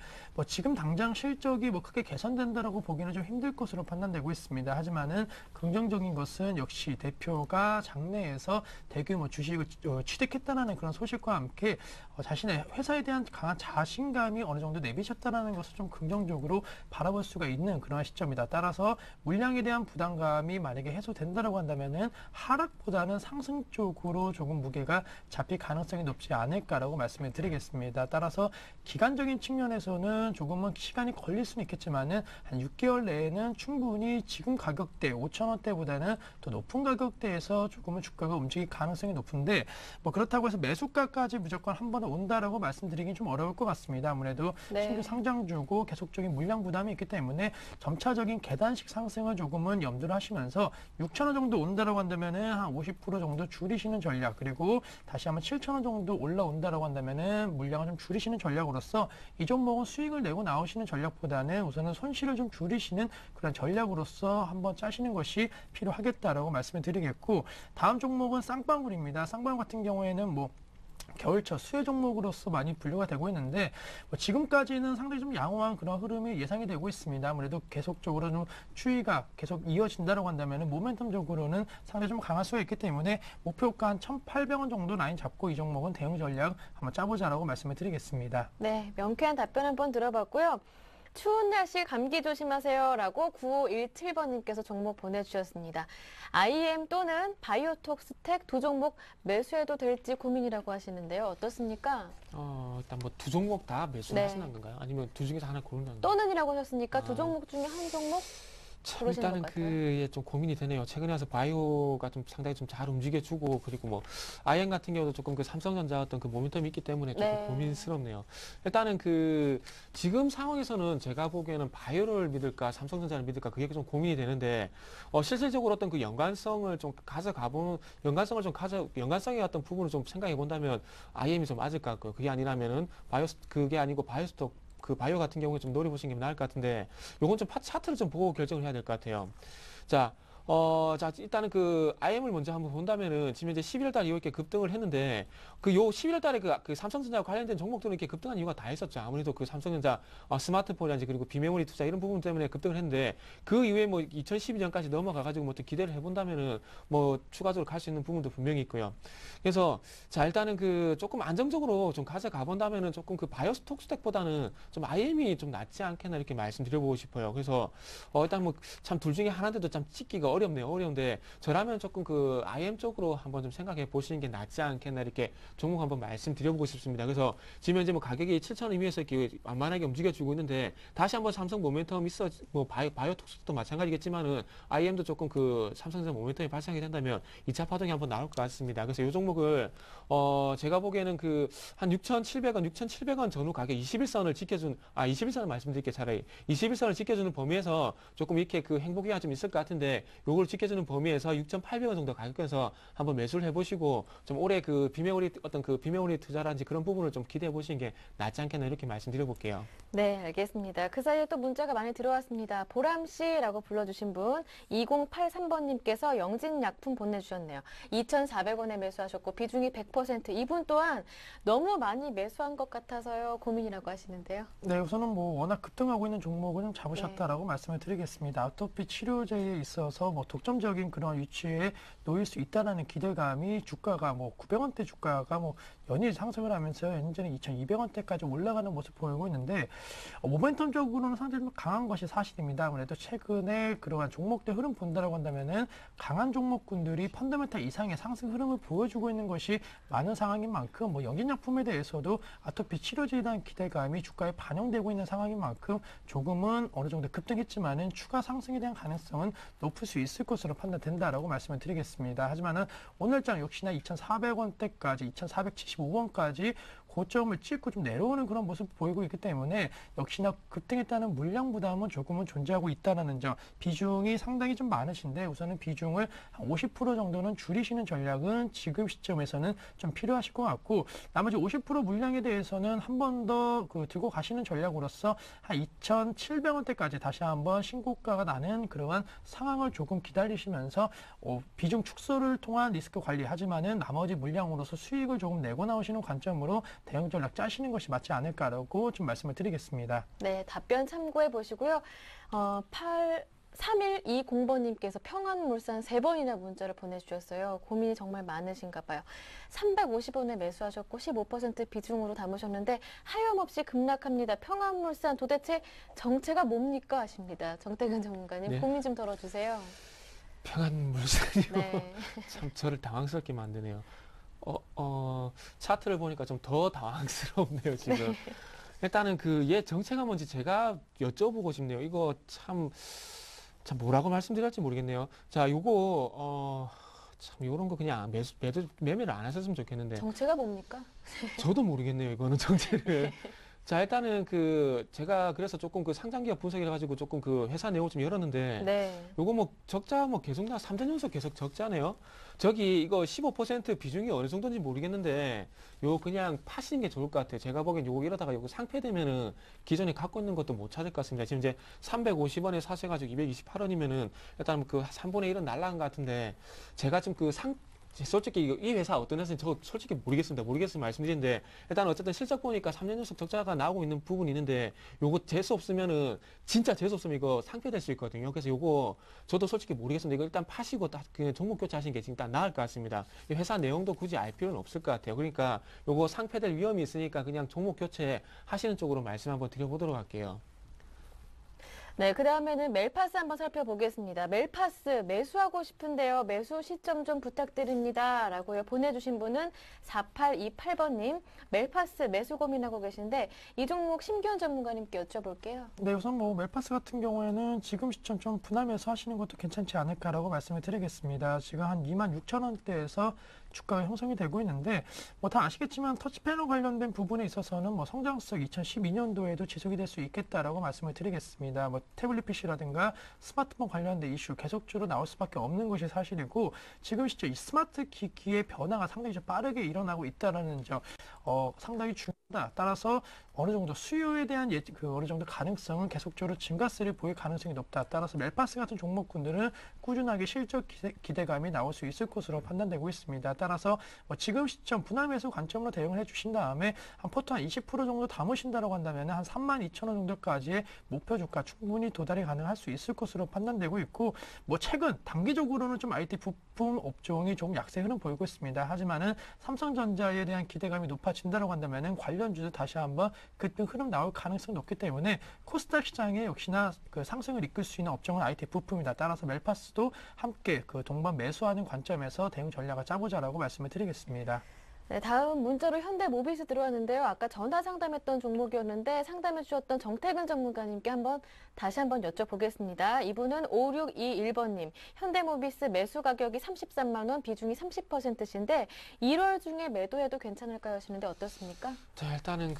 지금 당장 실적이 크게 개선된다라고 보기는 좀 힘들 것으로 판단되고 있습니다. 하지만은 긍정적인 것은 역시 대표가 장내에서 대규모 주식을 취득했다는 그런 소식과 함께 자신의 회사에 대한 강한 자신감이 어느 정도 내비쳤다는 것을 좀 긍정적으로 바라볼 수가 있는 그런 시점이다. 따라서 물량에 대한 부담감이 만약에 해소된다라고 한다면은 하락보다는 상승 쪽으로 조금 무게가 잡힐 가능성이 높지 않을까라고 말씀을 드리겠습니다. 따라서 기간적인 측면에서는 조금은 시간이 걸릴 수는 있겠지만은 한 6개월 내에는 충분히 지금 가격대 5,000원대보다는 더 높은 가격대에서 조금은 주가가 움직일 가능성이 높은데 그렇다고 해서 매수가까지 무조건 한 번에 온다라고 말씀드리긴 좀 어려울 것 같습니다. 아무래도 네. 신규 상장주고 계속적인 물량 부담이 있기 때문에 점차적인 계단식 상승을 조금은 염두를 하시면서 6,000원 정도 온다라고 한다면은 한 50% 정도 줄이시는 전략, 그리고 다시 한번 7,000원 정도 올라온다라고 한다면은 물량을 좀 줄이시는 전략으로서 이 종목은 수익을 내고 나오시는 전략보다는 우선은 손실을 좀 줄이시는 그런 전략으로서 한번 짜시는 것이 필요하겠다라고 말씀을 드리겠고, 다음 종목은 쌍방울입니다. 쌍방울 같은 경우에는 겨울철 수혜 종목으로서 많이 분류가 되고 있는데 지금까지는 상당히 좀 양호한 그런 흐름이 예상이 되고 있습니다. 아무래도 계속적으로 좀 추이가 계속 이어진다고 한다면 모멘텀적으로는 상당히 좀 강할 수가 있기 때문에 목표가 한 1,800원 정도 라인 잡고 이 종목은 대응 전략 한번 짜보자라고 말씀을 드리겠습니다. 네, 명쾌한 답변 한번 들어봤고요. 추운 날씨 감기 조심하세요라고 9517번님께서 종목 보내주셨습니다. IM 또는 바이오톡스텍 두 종목 매수해도 될지 고민이라고 하시는데요. 어떻습니까? 일단 뭐 두 종목 다 매수를 네. 하시는 건가요? 아니면 둘 중에서 하나 고르는 건가요? 또는이라고 하셨으니까 두 아. 종목 중에 한 종목? 참 고르시는 일단은 것 같아요. 그게 좀 고민이 되네요. 최근에 와서 바이오가 좀 상당히 좀 잘 움직여주고 그리고 뭐 IM 같은 경우도 조금 그 삼성전자 어떤 그 모멘텀이 있기 때문에 조금 네. 고민스럽네요. 일단은 그 지금 상황에서는 제가 보기에는 바이오를 믿을까 삼성전자를 믿을까 그게 좀 고민이 되는데 실질적으로 어떤 그 연관성을 좀 가져가보는 연관성의 어떤 부분을 좀 생각해 본다면 IM이 좀 맞을 것 같고요. 그게 아니라면은 그게 아니고 바이오스톡 그 바이오 같은 경우에 좀 노려보시는 게 나을 것 같은데 요건 좀 차트를 좀 보고 결정을 해야 될 것 같아요. 자, 일단은 그 IM을 먼저 한번 본다면은 지금 이제 11월 달 이후에 이렇게 급등을 했는데 그 11월 달에 그 삼성전자 관련된 종목들은 이렇게 급등한 이유가 다 있었죠. 아무래도 그 삼성전자 스마트폰이라든지 그리고 비메모리 투자 이런 부분 때문에 급등을 했는데 그 이후에 뭐 2012년까지 넘어가가지고 뭐 또 기대를 해본다면은 뭐 추가적으로 갈 수 있는 부분도 분명히 있고요. 그래서 자, 일단은 그 조금 안정적으로 좀 가져가 본다면은 조금 그 바이오스톡스텍보다는 좀 IM이 좀 낫지 않겠나 이렇게 말씀드려보고 싶어요. 그래서 일단 뭐 참 둘 중에 하나인데도 참 찍기가 어렵네요. 어려운데 저라면 조금 그 IM 쪽으로 한번 좀 생각해 보시는 게 낫지 않겠나 이렇게 종목 한번 말씀드려보고 싶습니다. 그래서 지금 현재 뭐 가격이 7,000원 위에서 이렇게 완만하게 움직여주고 있는데 다시 한번 삼성 모멘텀 뭐 바이오톡스도 마찬가지겠지만은 IM도 조금 그 삼성전자 모멘텀이 발생하게 된다면 2차 파동이 한번 나올 것 같습니다. 그래서 이 종목을 제가 보기에는 그 한 6,700원 전후 가격 21선을 지켜준 21선을 말씀드릴게요. 차라리 21선을 지켜주는 범위에서 조금 이렇게 그 행보기가 좀 있을 것 같은데 요걸 지켜주는 범위에서 6,800원 정도 가격에서 한번 매수를 해보시고 좀 올해 그 비메모리 투자라든지 그런 부분을 좀 기대해 보시는 게 낫지 않겠나 이렇게 말씀드려볼게요. 네, 알겠습니다. 그 사이에 또 문자가 많이 들어왔습니다. 보람씨라고 불러주신 분 2083번님께서 영진약품 보내주셨네요. 2,400원에 매수하셨고 비중이 100%. 이분 또한 너무 많이 매수한 것 같아서요. 고민이라고 하시는데요. 네, 우선은 뭐 워낙 급등하고 있는 종목을 좀 잡으셨다라고 말씀을 드리겠습니다. 아토피 치료제에 있어서 뭐 독점적인 그런 위치에 놓일 수 있다라는 기대감이 주가가 뭐 900원대 주가가 뭐 연일 상승을 하면서 현재는 2,200원대까지 올라가는 모습 보이고 있는데 모멘텀적으로는 상당히 좀 강한 것이 사실입니다. 아무래도 최근에 그러한 종목들 흐름 본다라고 한다면은 강한 종목군들이 펀더멘탈 이상의 상승 흐름을 보여주고 있는 것이 많은 상황인 만큼 뭐 영진약품에 대해서도 아토피 치료제에 대한 기대감이 주가에 반영되고 있는 상황인 만큼 조금은 어느 정도 급등했지만은 추가 상승에 대한 가능성은 높을 수 있을 것으로 판단된다라고 말씀을 드리겠습니다. 하지만은 오늘장 역시나 2,400원대까지 2,475원까지 고점을 찍고 좀 내려오는 그런 모습 보이고 있기 때문에 역시나 급등했다는 물량 부담은 조금은 존재하고 있다는 점. 비중이 상당히 좀 많으신데 우선은 비중을 한 50% 정도는 줄이시는 전략은 지금 시점에서는 좀 필요하실 것 같고 나머지 50% 물량에 대해서는 한 번 더 들고 가시는 전략으로서 한 2,700원대까지 다시 한번 신고가가 나는 그러한 상황을 조금 기다리시면서 비중 축소를 통한 리스크 관리하지만은 나머지 물량으로서 수익을 조금 내고 나오시는 관점으로 대응 전략 짜시는 것이 맞지 않을까라고 좀 말씀을 드리겠습니다. 네, 답변 참고해 보시고요. 3120번님께서 평안물산 3번이나 문자를 보내주셨어요. 고민이 정말 많으신가 봐요. 350원에 매수하셨고 15% 비중으로 담으셨는데 하염없이 급락합니다. 평안물산 도대체 정체가 뭡니까 하십니다. 정태근 전문가님 네. 고민 좀 덜어주세요. 평안물산이요. 네. 참 저를 당황스럽게 만드네요. 차트를 보니까 좀 더 당황스럽네요, 지금. 일단은 그 얘 정체가 뭔지 제가 여쭤보고 싶네요. 이거 참 뭐라고 말씀드릴지 모르겠네요. 자, 요거 참 요런 거 그냥 매매를 안 하셨으면 좋겠는데 정체가 뭡니까? 저도 모르겠네요. 이거는 정체를. 자, 일단은 그 제가 그래서 조금 그 상장기업 분석해 가지고 조금 그 회사 내용을 좀 열었는데 네. 요거 뭐 적자 뭐 계속 3전 연속 계속 적자네요. 저기 이거 15% 비중이 어느 정도인지 모르겠는데 요 그냥 파시는 게 좋을 것 같아요. 제가 보기엔 요거 이러다가 요거 상폐되면은 기존에 갖고 있는 것도 못 찾을 것 같습니다. 지금 이제 350원에 사셔가지고 228원이면은 일단 그 3분의 1은 날라간 것 같은데 제가 지금 솔직히 이 회사 어떤 회사인지 저 솔직히 모르겠으면 말씀드리는데 일단 어쨌든 실적 보니까 3년 연속 적자가 나오고 있는 부분이 있는데 요거 재수 없으면은 진짜 재수 없으면 이거 상폐될 수 있거든요. 그래서 요거 저도 솔직히 모르겠습니다. 이거 일단 파시고 딱 그냥 종목 교체하시는 게 일단 나을 것 같습니다. 이 회사 내용도 굳이 알 필요는 없을 것 같아요. 그러니까 요거 상폐될 위험이 있으니까 그냥 종목 교체 하시는 쪽으로 말씀 한번 드려보도록 할게요. 네, 그 다음에는 멜파스 한번 살펴보겠습니다. 멜파스 매수하고 싶은데요. 매수 시점 좀 부탁드립니다. 라고요. 보내주신 분은 4828번님. 멜파스 매수 고민하고 계신데 이 종목 심기현 전문가님께 여쭤볼게요. 네, 우선 뭐 멜파스 같은 경우에는 지금 시점 좀 분할매수 하시는 것도 괜찮지 않을까라고 말씀을 드리겠습니다. 지금 한 26,000원대에서 주가가 형성이 되고 있는데 뭐 다 아시겠지만 터치패널 관련된 부분에 있어서는 뭐 성장성 2012년도에도 지속이 될 수 있겠다라고 말씀을 드리겠습니다. 뭐 태블릿 PC라든가 스마트폰 관련된 이슈 계속적으로 나올 수밖에 없는 것이 사실이고 지금 시점 이 스마트 기기의 변화가 상당히 좀 빠르게 일어나고 있다라는 점 상당히 중요하다. 따라서 어느 정도 수요에 대한 어느 정도 가능성은 계속적으로 증가세를 보일 가능성이 높다. 따라서 멜파스 같은 종목군들은 꾸준하게 실적 기대감이 나올 수 있을 것으로 판단되고 있습니다. 따라서 지금 시점 분할 매수 관점으로 대응을 해주신 다음에 한 포트 한 20% 정도 담으신다라고 한다면 한 32,000원 정도까지의 목표 주가 충분히 도달이 가능할 수 있을 것으로 판단되고 있고 뭐 최근 단기적으로는 좀 IT 부품 업종이 좀 약세 흐름 보이고 있습니다. 하지만은 삼성전자에 대한 기대감이 높아진다라고 한다면은 관련주도 다시 한번 급등 흐름 나올 가능성이 높기 때문에 코스닥 시장에 역시나 그 상승을 이끌 수 있는 업종은 IT 부품이다. 따라서 멜파스도 함께 그 동반 매수하는 관점에서 대응 전략을 짜보자라고 말씀을 드리겠습니다. 네, 다음 문자로 현대모비스 들어왔는데요. 아까 전화 상담했던 종목이었는데 상담해 주셨던 정태근 전문가님께 다시 한번 여쭤보겠습니다. 이분은 5621번님. 현대모비스 매수 가격이 33만 원, 비중이 30%신데 1월 중에 매도해도 괜찮을까요? 하시는데 어떻습니까? 자, 일단은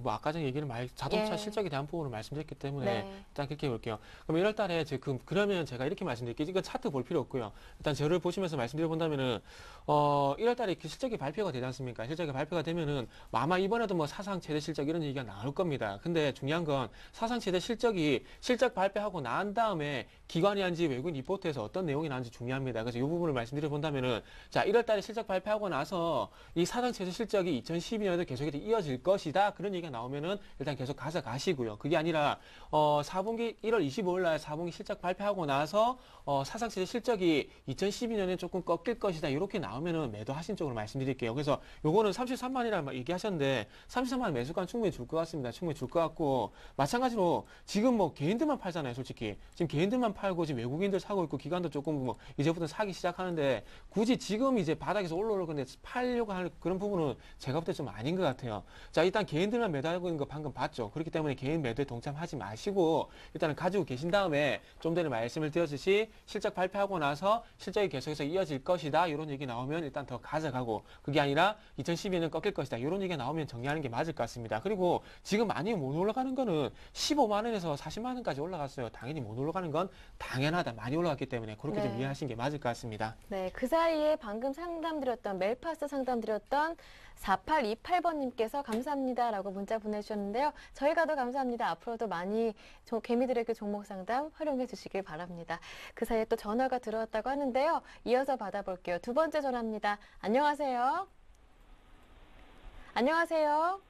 뭐 아까 전에 얘기를 자동차 예. 실적에 대한 부분을 말씀드렸기 때문에 네. 일단 그렇게 볼게요. 그럼 1월 달에 그러면 제가 이렇게 말씀드릴게요. 이건 차트 볼 필요 없고요. 일단 저를 보시면서 말씀드려 본다면은 1월 달에 그 실적이 발표가 되지 않습니까? 실적이 발표가 되면은 아마 이번에도 뭐 사상 최대 실적 이런 얘기가 나올 겁니다. 근데 중요한 건 사상 최대 실적 발표하고 난 다음에 기관이 한지 외국인 리포트에서 어떤 내용이 나온지 중요합니다. 그래서 이 부분을 말씀드려 본다면은 자, 1월 달에 실적 발표하고 나서 이 사상 최대 실적이 2012년에도 계속 이어질 것이다. 그런 얘기가 나오면은 일단 계속 가시고요. 그게 아니라 4분기 1월 25일 날 4분기 실적 발표하고 나서 사상 최대 실적이 2012년에 조금 꺾일 것이다. 이렇게 나오면은 매도하신 쪽으로 말씀드릴게요. 그래서 요거는 33만이라고 얘기하셨는데 33만 매수가는 충분히 줄 것 같습니다. 충분히 줄 것 같고 마찬가지로 지금 뭐 개인들만 팔잖아요. 솔직히 지금 개인들만 팔고 지금 외국인들 사고 있고 기관도 조금 뭐 이제부터 사기 시작하는데 굳이 지금 이제 바닥에서 올라올 건데 팔려고 하는 그런 부분은 제가 볼 때 좀 아닌 것 같아요. 자, 일단 개인들만 매도하고 있는 거 방금 봤죠. 그렇기 때문에 개인 매도에 동참하지 마시고 일단은 가지고 계신 다음에 좀 전에 말씀을 드렸듯이 실적 발표하고 나서 실적이 계속해서 이어질 것이다. 이런 얘기 나오면 일단 더 가져가고 그게 아니라 2012년 꺾일 것이다. 이런 얘기가 나오면 정리하는 게 맞을 것 같습니다. 그리고 지금 많이 못 올라가는 거는 15만 원에서 40만 원까지 올라갔어요. 당연히 못 올라가는 건 당연하다. 많이 올라갔기 때문에 그렇게 좀 이해하시는 게 맞을 것 같습니다. 네, 그 사이에 방금 멜파스 상담드렸던 4828번님께서 감사합니다라고 문자 보내주셨는데요. 저희가 더 감사합니다. 앞으로도 많이 개미들에게 종목 상담 활용해 주시길 바랍니다. 그 사이에 또 전화가 들어왔다고 하는데요. 이어서 받아볼게요. 두 번째 전화입니다. 안녕하세요. 안녕하세요.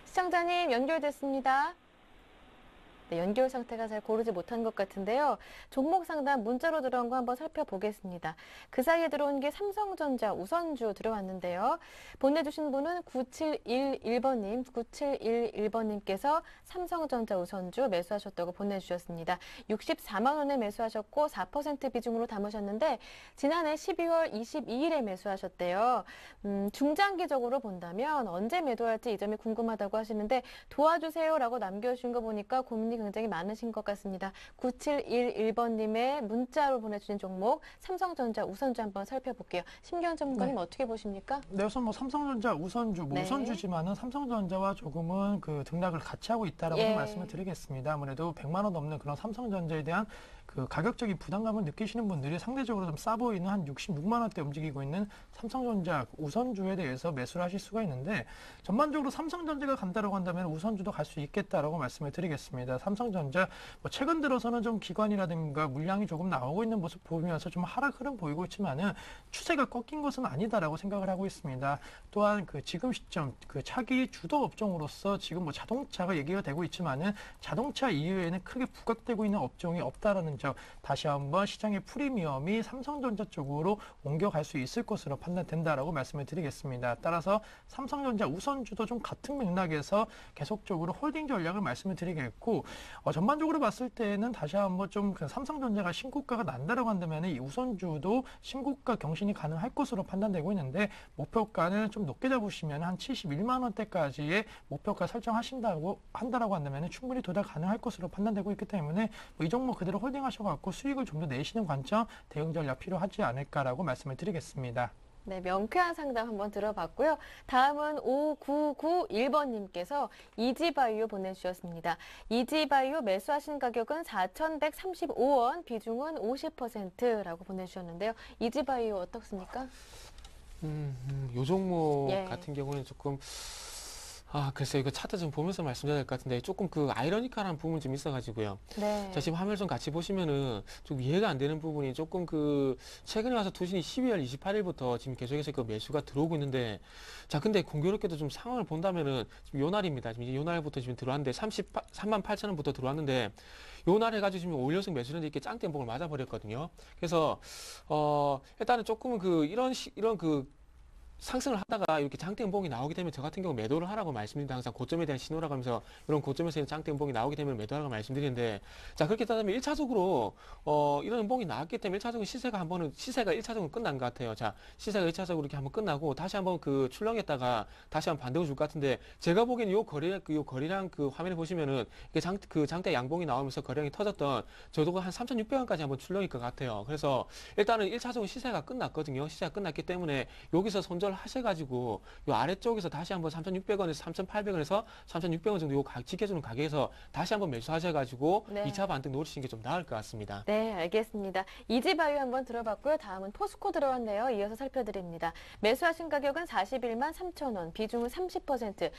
시청자님 연결됐습니다. 네, 연결 상태가 잘 고르지 못한 것 같은데요. 종목 상담 문자로 들어온 거 한번 살펴보겠습니다. 그 사이에 들어온 게 삼성전자 우선주 들어왔는데요. 보내주신 분은 9711번님, 9711번님께서 삼성전자 우선주 매수하셨다고 보내주셨습니다. 64만 원에 매수하셨고 4% 비중으로 담으셨는데 지난해 12월 22일에 매수하셨대요. 중장기적으로 본다면 언제 매도할지 이 점이 궁금하다고 하시는데 도와주세요라고 남겨주신 거 보니까 고민이 굉장히 많으신 것 같습니다. 9711번님의 문자로 보내주신 종목 삼성전자 우선주 한번 살펴볼게요. 심기현 전문가님 어떻게 보십니까? 네, 우선 뭐 삼성전자 우선주, 네. 우선주지만은 삼성전자와 조금은 그 등락을 같이 하고 있다라고 예. 말씀을 드리겠습니다. 아무래도 100만 원 넘는 그런 삼성전자에 대한 그 가격적인 부담감을 느끼시는 분들이 상대적으로 좀 싸 보이는 한 66만 원대 움직이고 있는 삼성전자 우선주에 대해서 매수를 하실 수가 있는데 전반적으로 삼성전자가 간다라고 한다면 우선주도 갈 수 있겠다라고 말씀을 드리겠습니다. 삼성전자 뭐 최근 들어서는 좀 기관이라든가 물량이 조금 나오고 있는 모습 보면서 좀 하락 흐름 보이고 있지만은 추세가 꺾인 것은 아니다라고 생각을 하고 있습니다. 또한 그 지금 시점 그 차기 주도 업종으로서 지금 뭐 자동차가 얘기가 되고 있지만은 자동차 이외에는 크게 부각되고 있는 업종이 없다라는 즉 다시 한번 시장의 프리미엄이 삼성전자 쪽으로 옮겨갈 수 있을 것으로 판단된다라고 말씀을 드리겠습니다. 따라서 삼성전자 우선주도 좀 같은 맥락에서 계속적으로 홀딩 전략을 말씀을 드리겠고 전반적으로 봤을 때는 다시 한번 좀 그 삼성전자가 신고가가 난다라고 한다면 이 우선주도 신고가 경신이 가능할 것으로 판단되고 있는데 목표가는 좀 높게 잡으시면 한 71만 원대까지의 목표가 설정하신다고 한다라고 한다면 충분히 도달 가능할 것으로 판단되고 있기 때문에 이 종목 그대로 홀딩하셔갖고 수익을 좀 더 내시는 관점 대응 전략 필요하지 않을까라고 말씀을 드리겠습니다. 네, 명쾌한 상담 한번 들어봤고요. 다음은 5991번님께서 이지바이오 보내주셨습니다. 이지바이오 매수하신 가격은 4,135원, 비중은 50%라고 보내주셨는데요. 이지바이오 어떻습니까? 요 종목 예. 같은 경우는 조금 글쎄요. 이거 차트 좀 보면서 말씀드려야 될 것 같은데 조금 그 아이러니컬한 부분이 좀 있어가지고요. 네. 자, 지금 화면을 좀 같이 보시면은 좀 이해가 안 되는 부분이 조금 그 최근에 와서 투신이 12월 28일부터 지금 계속해서 그 매수가 들어오고 있는데 자, 근데 공교롭게도 좀 상황을 본다면은 지금 요 날입니다. 지금 이제 요 날부터 지금 들어왔는데 38,000원부터 들어왔는데 요 날 해가지고 지금 5일 연속 매수했는데 이렇게 짱땡봉을 맞아버렸거든요. 그래서 일단은 조금은 그 이런 그 상승을 하다가 이렇게 장대음봉이 나오게 되면 저 같은 경우 매도를 하라고 말씀드립니다. 항상 고점에 대한 신호라고 하면서 이런 고점에서 장대음봉이 나오게 되면 매도하라고 말씀드리는데 자, 그렇게 따르면 1차적으로 이런 음봉이 나왔기 때문에 1차적으로 시세가 1차적으로 끝난 것 같아요. 자, 시세가 1차적으로 이렇게 한번 끝나고 다시 한번 그 출렁했다가 다시 한번 반등을 줄 것 같은데 제가 보기에는 요 거래량 그 화면에 보시면은 이게 장대 양봉이 나오면서 거래량이 터졌던 저도가 한 3,600원까지 한번 출렁일 것 같아요. 그래서 일단은 1차적으로 시세가 끝났거든요. 시세가 끝났기 때문에 여기서 손절 하셔가지고 요 아래쪽에서 다시 한번 3,600원에서 3,800원에서 3,600원 정도 요 지켜주는 가격에서 다시 한번 매수하셔가지고 네. 2차 반등 노리시는 게 좀 나을 것 같습니다. 네, 알겠습니다. 이지바이오 한번 들어봤고요. 다음은 포스코 들어왔네요. 이어서 살펴드립니다. 매수하신 가격은 41만 3천 원, 비중은 30%.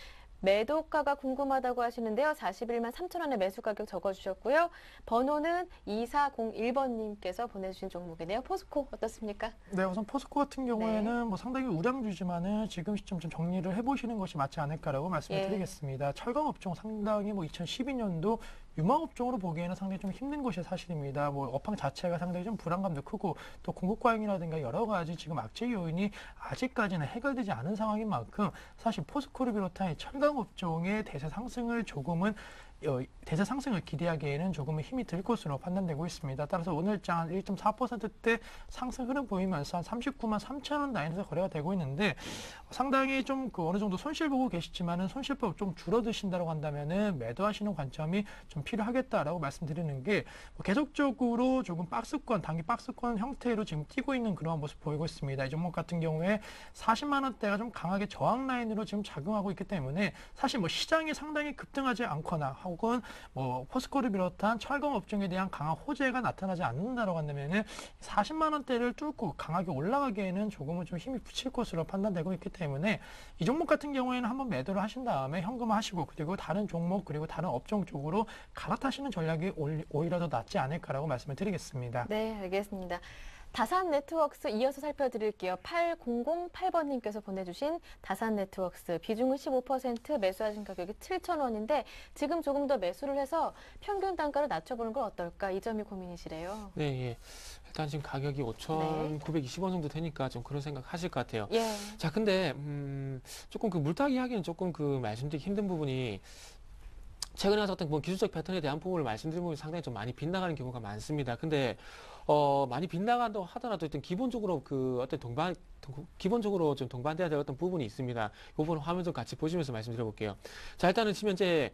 매도가가 궁금하다고 하시는데요. 41만 3천 원의 매수 가격 적어주셨고요. 번호는 2401번님께서 보내주신 종목이네요. 포스코 어떻습니까? 네, 우선 포스코 같은 경우에는 뭐 상당히 우량주지만은 지금 시점 좀 정리를 해보시는 것이 맞지 않을까라고 말씀을 예. 드리겠습니다. 철강 업종 상당히 뭐 2012년도 유망업종으로 보기에는 상당히 좀 힘든 것이 사실입니다. 뭐 업황 자체가 상당히 좀 불안감도 크고 또 공급 과잉이라든가 여러 가지 지금 악재 요인이 아직까지는 해결되지 않은 상황인 만큼 사실 포스코를 비롯한 이 철강 업종의 대세 상승을 대세 상승을 기대하기에는 조금은 힘이 들 것으로 판단되고 있습니다. 따라서 오늘장 한 1.4%대 상승 흐름 보이면서 한 39만 3천 원 라인에서 거래가 되고 있는데 상당히 좀 그 어느 정도 손실 보고 계시지만은 손실법 좀 줄어드신다고 한다면은 매도하시는 관점이 좀 필요하겠다라고 말씀드리는 게 계속적으로 조금 단기 박스권 형태로 지금 뛰고 있는 그런 모습 보이고 있습니다. 이 종목 같은 경우에 40만 원대가 좀 강하게 저항 라인으로 지금 작용하고 있기 때문에 사실 뭐 시장이 상당히 급등하지 않거나 혹은 뭐 포스코를 비롯한 철강 업종에 대한 강한 호재가 나타나지 않는다라고 한다면은 40만 원대를 뚫고 강하게 올라가기에는 조금은 좀 힘이 붙일 것으로 판단되고 있기 때문에 이 종목 같은 경우에는 한번 매도를 하신 다음에 현금화하시고 그리고 다른 종목 그리고 다른 업종 쪽으로 갈아타시는 전략이 오히려 더 낫지 않을까라고 말씀을 드리겠습니다. 네, 알겠습니다. 다산 네트워크스 이어서 살펴드릴게요. 8008번님께서 보내주신 다산 네트워크스 비중은 15%, 매수하신 가격이 7,000원인데 지금 조금 더 매수를 해서 평균 단가를 낮춰보는 건 어떨까? 이 점이 고민이시래요. 네, 예. 일단 지금 가격이 5,920원 정도 되니까 좀 그런 생각 하실 것 같아요. 예. 자, 근데 조금 그 물타기 하기는 조금 그 말씀드리기 힘든 부분이 최근에 와서 어떤 뭐 기술적 패턴에 대한 부분을 말씀드린 부분이 상당히 좀 많이 빗나가는 경우가 많습니다. 근데 많이 빗나간다고 하더라도 일단 기본적으로 그 어떤 기본적으로 좀 동반돼야 될 어떤 부분이 있습니다. 이 부분 화면 좀 같이 보시면서 말씀드려 볼게요. 자, 일단은 지금 현재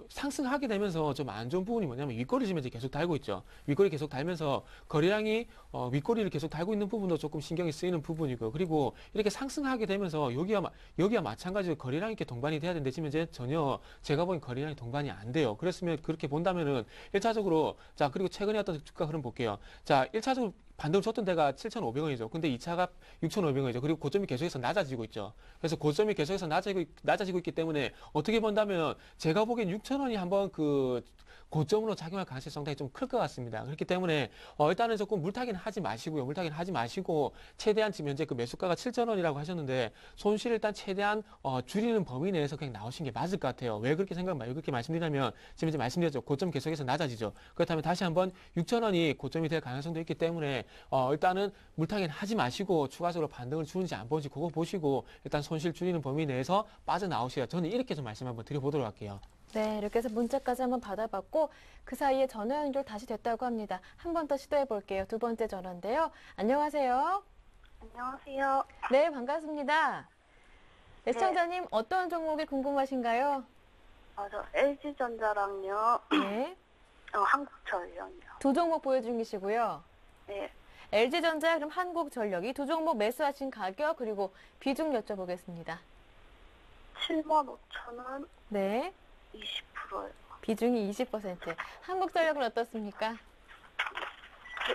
상승하게 되면서 좀 안 좋은 부분이 뭐냐면 윗꼬리 지금 이제 계속 달고 있죠. 윗꼬리 계속 달면서 거래량이 윗꼬리를 계속 달고 있는 부분도 조금 신경이 쓰이는 부분이고요. 그리고 이렇게 상승하게 되면서 여기와 마찬가지로 거래량이 이렇게 동반이 돼야 되는데 지금 이제 전혀 제가 보기엔 거래량이 동반이 안 돼요. 그랬으면 그렇게 본다면은 1차적으로 자, 그리고 최근에 어떤 주가 흐름 볼게요. 자, 1차적으로 반등을 줬던 데가 7,500원이죠. 근데 2차가 6,500원이죠. 그리고 고점이 계속해서 낮아지고 있죠. 그래서 고점이 계속해서 낮아지고 있기 때문에 어떻게 본다면 제가 보기엔 6,000원이 한번 그 고점으로 작용할 가능성이 상당히 좀 클 것 같습니다. 그렇기 때문에 일단은 조금 물타기는 하지 마시고요. 물타기는 하지 마시고 최대한 지금 현재 그 매수가가 7,000원이라고 하셨는데 손실을 일단 최대한 줄이는 범위 내에서 그냥 나오신 게 맞을 것 같아요. 왜 그렇게 말씀드리냐면 지금 이제 말씀드렸죠. 고점 계속해서 낮아지죠. 그렇다면 다시 한번 6,000원이 고점이 될 가능성도 있기 때문에 일단은 물타기는 하지 마시고 추가적으로 반등을 주는지 안 보는지 그거 보시고 일단 손실 줄이는 범위 내에서 빠져나오시라. 저는 이렇게 좀 말씀 한번 드려보도록 할게요. 네, 이렇게 해서 문자까지 한번 받아봤고 그 사이에 전화 연결 다시 됐다고 합니다. 한 번 더 시도해 볼게요. 두 번째 전화인데요. 안녕하세요. 안녕하세요. 네, 반갑습니다. 네, 시청자님 어떤 종목이 궁금하신가요? 저 LG전자랑요, 네, 한국전력이요. 두 종목 보여 중이시고요. 네, LG전자, 그럼 한국전력이 두 종목 매수하신 가격 그리고 비중 여쭤보겠습니다. 75,000원 네, 20%요. 비중이 20%. 한국전력은 어떻습니까?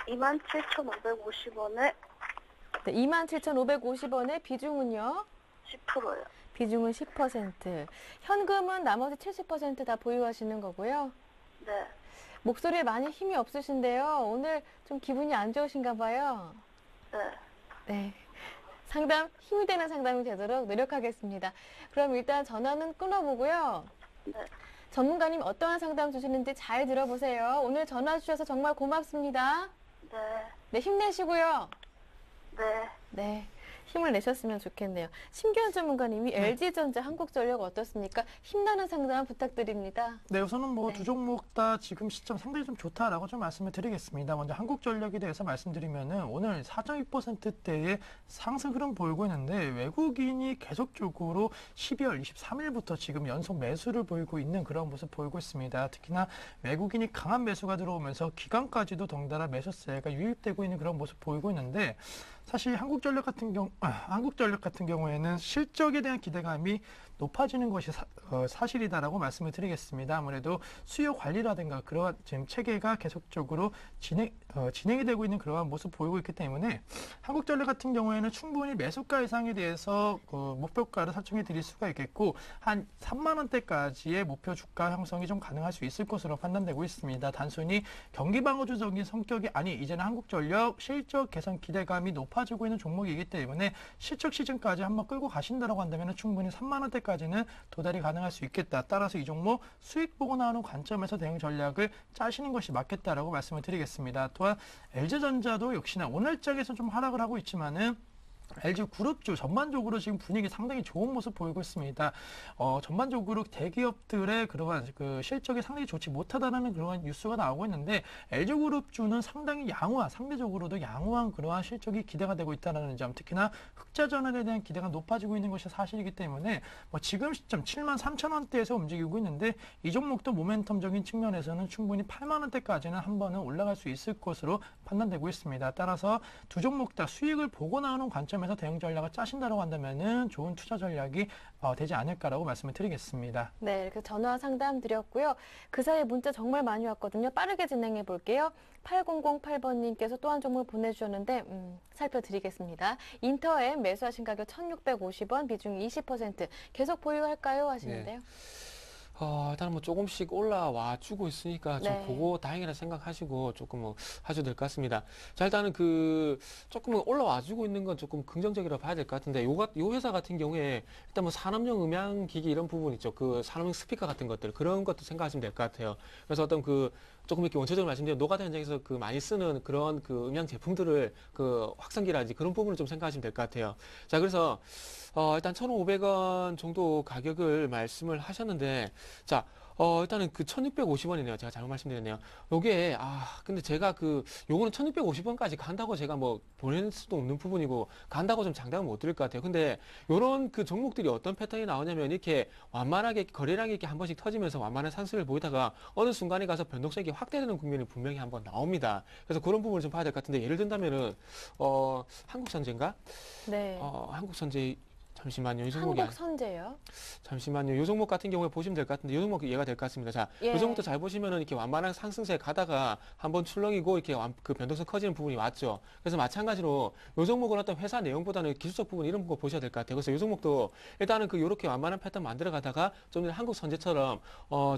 27,550원에 네, 27,550원의 비중은요? 10%요. 비중은 10%. 현금은 나머지 70% 다 보유하시는 거고요. 네, 목소리에 많이 힘이 없으신데요. 오늘 좀 기분이 안 좋으신가 봐요. 네. 네. 상담, 힘이 되는 상담이 되도록 노력하겠습니다. 그럼 일단 전화는 끊어보고요. 네. 전문가님 어떠한 상담 주시는지 잘 들어보세요. 오늘 전화 주셔서 정말 고맙습니다. 네, 네, 힘내시고요. 네. 네. 힘을 내셨으면 좋겠네요. 심기현 전문가님이 LG전자, 한국전력 어떻습니까? 힘나는 상담 부탁드립니다. 네, 우선은 뭐 네. 두 종목 다 지금 시점 상당히 좀 좋다라고 좀 말씀을 드리겠습니다. 먼저 한국전력에 대해서 말씀드리면은 오늘 4.2%대의 상승 흐름 보이고 있는데 외국인이 계속적으로 12월 23일부터 지금 연속 매수를 보이고 있는 그런 모습 보이고 있습니다. 특히나 외국인이 강한 매수가 들어오면서 기관까지도 덩달아 매수세가 유입되고 있는 그런 모습 보이고 있는데 사실 한국전력 같은 경우에는 실적에 대한 기대감이 높아지는 것이 사실이다라고 말씀을 드리겠습니다. 아무래도 수요 관리라든가 그러한 지금 체계가 계속적으로 진행이 되고 있는 그러한 모습 보이고 있기 때문에 한국전력 같은 경우에는 충분히 매수가 이상에 대해서 목표가를 설정해 드릴 수가 있겠고 한 3만 원대까지의 목표 주가 형성이 좀 가능할 수 있을 것으로 판단되고 있습니다. 단순히 경기 방어주적인 성격이 아니 이제는 한국전력 실적 개선 기대감이 높아지고 있는 종목이기 때문에 실적 시즌까지 한번 끌고 가신다라고 한다면 충분히 3만 원대까지는 도달이 가능할 수 있겠다. 따라서 이 종목 수익 보고 나오는 관점에서 대응 전략을 짜시는 것이 맞겠다라고 말씀을 드리겠습니다. 또한 LG전자도 역시나 오늘장에서 좀 하락을 하고 있지만은 LG그룹주 전반적으로 지금 분위기 상당히 좋은 모습 보이고 있습니다. 전반적으로 대기업들의 그러한 그 실적이 상당히 좋지 못하다는 그러한 뉴스가 나오고 있는데 LG그룹주는 상당히 상대적으로도 양호한 그러한 실적이 기대가 되고 있다는 점, 특히나 흑자 전환에 대한 기대가 높아지고 있는 것이 사실이기 때문에 지금 시점 73,000원대에서 움직이고 있는데 이 종목도 모멘텀적인 측면에서는 충분히 8만 원대까지는 한 번은 올라갈 수 있을 것으로 판단되고 있습니다. 따라서 두 종목 다 수익을 보고 나오는 관점에서 대응 전략을 짜신다고 한다면은 좋은 투자 전략이 되지 않을까라고 말씀을 드리겠습니다. 네, 이렇게 전화 상담 드렸고요. 그 사이에 문자 정말 많이 왔거든요. 빠르게 진행해 볼게요. 8008번님께서 또 한 종목 보내주셨는데 살펴드리겠습니다. 인터엠 매수하신 가격 1,650원, 비중 20%. 계속 보유할까요? 하시는데요. 일단 뭐 조금씩 올라와 주고 있으니까 좀 네. 보고 다행이라 생각하시고 조금 하셔도 될 것 같습니다. 자, 일단은 조금 올라와 주고 있는 건 조금 긍정적이라고 봐야 될 것 같은데 요 회사 같은 경우에 일단 뭐 산업용 음향기기 이런 부분 있죠. 그 산업용 스피커 같은 것들 그런 것도 생각하시면 될 것 같아요. 그래서 어떤 조금 이렇게 원초적으로 말씀드리면 노가다 현장에서 많이 쓰는 그런 음향 제품들을 확성기라든지 그런 부분을 좀 생각하시면 될 것 같아요. 자, 그래서 일단 1,500원 정도 가격을 말씀을 하셨는데 자, 일단은 1,650원이네요. 제가 잘못 말씀드렸네요. 요게, 근데 제가 요거는 1,650원까지 간다고 제가 보낼 수도 없는 부분이고, 간다고 좀 장담을 못 드릴 것 같아요. 근데, 요런 종목들이 어떤 패턴이 나오냐면, 이렇게 완만하게 거래량이 이렇게 한 번씩 터지면서 완만한 상승을 보이다가, 어느 순간에 가서 변동성이 확대되는 국면이 분명히 한번 나옵니다. 그래서 그런 부분을 좀 봐야 될 것 같은데, 예를 든다면은, 한국선제인가? 네. 한국선제, 잠시만요. 이 종목이 한국 선제요. 잠시만요. 이 종목 같은 경우에 보시면 될 것 같은데 이 종목 이해가 될 것 같습니다. 자, 예. 이 종목도 잘 보시면은 이렇게 완만한 상승세 가다가 한번 출렁이고 이렇게 그 변동성 커지는 부분이 왔죠. 그래서 마찬가지로 이 종목은 어떤 회사 내용보다는 기술적 부분 이런 거 보셔야 될 것 같아요. 그래서 이 종목도 일단은 그 요렇게 완만한 패턴 만들어 가다가 좀 전에 한국 선제처럼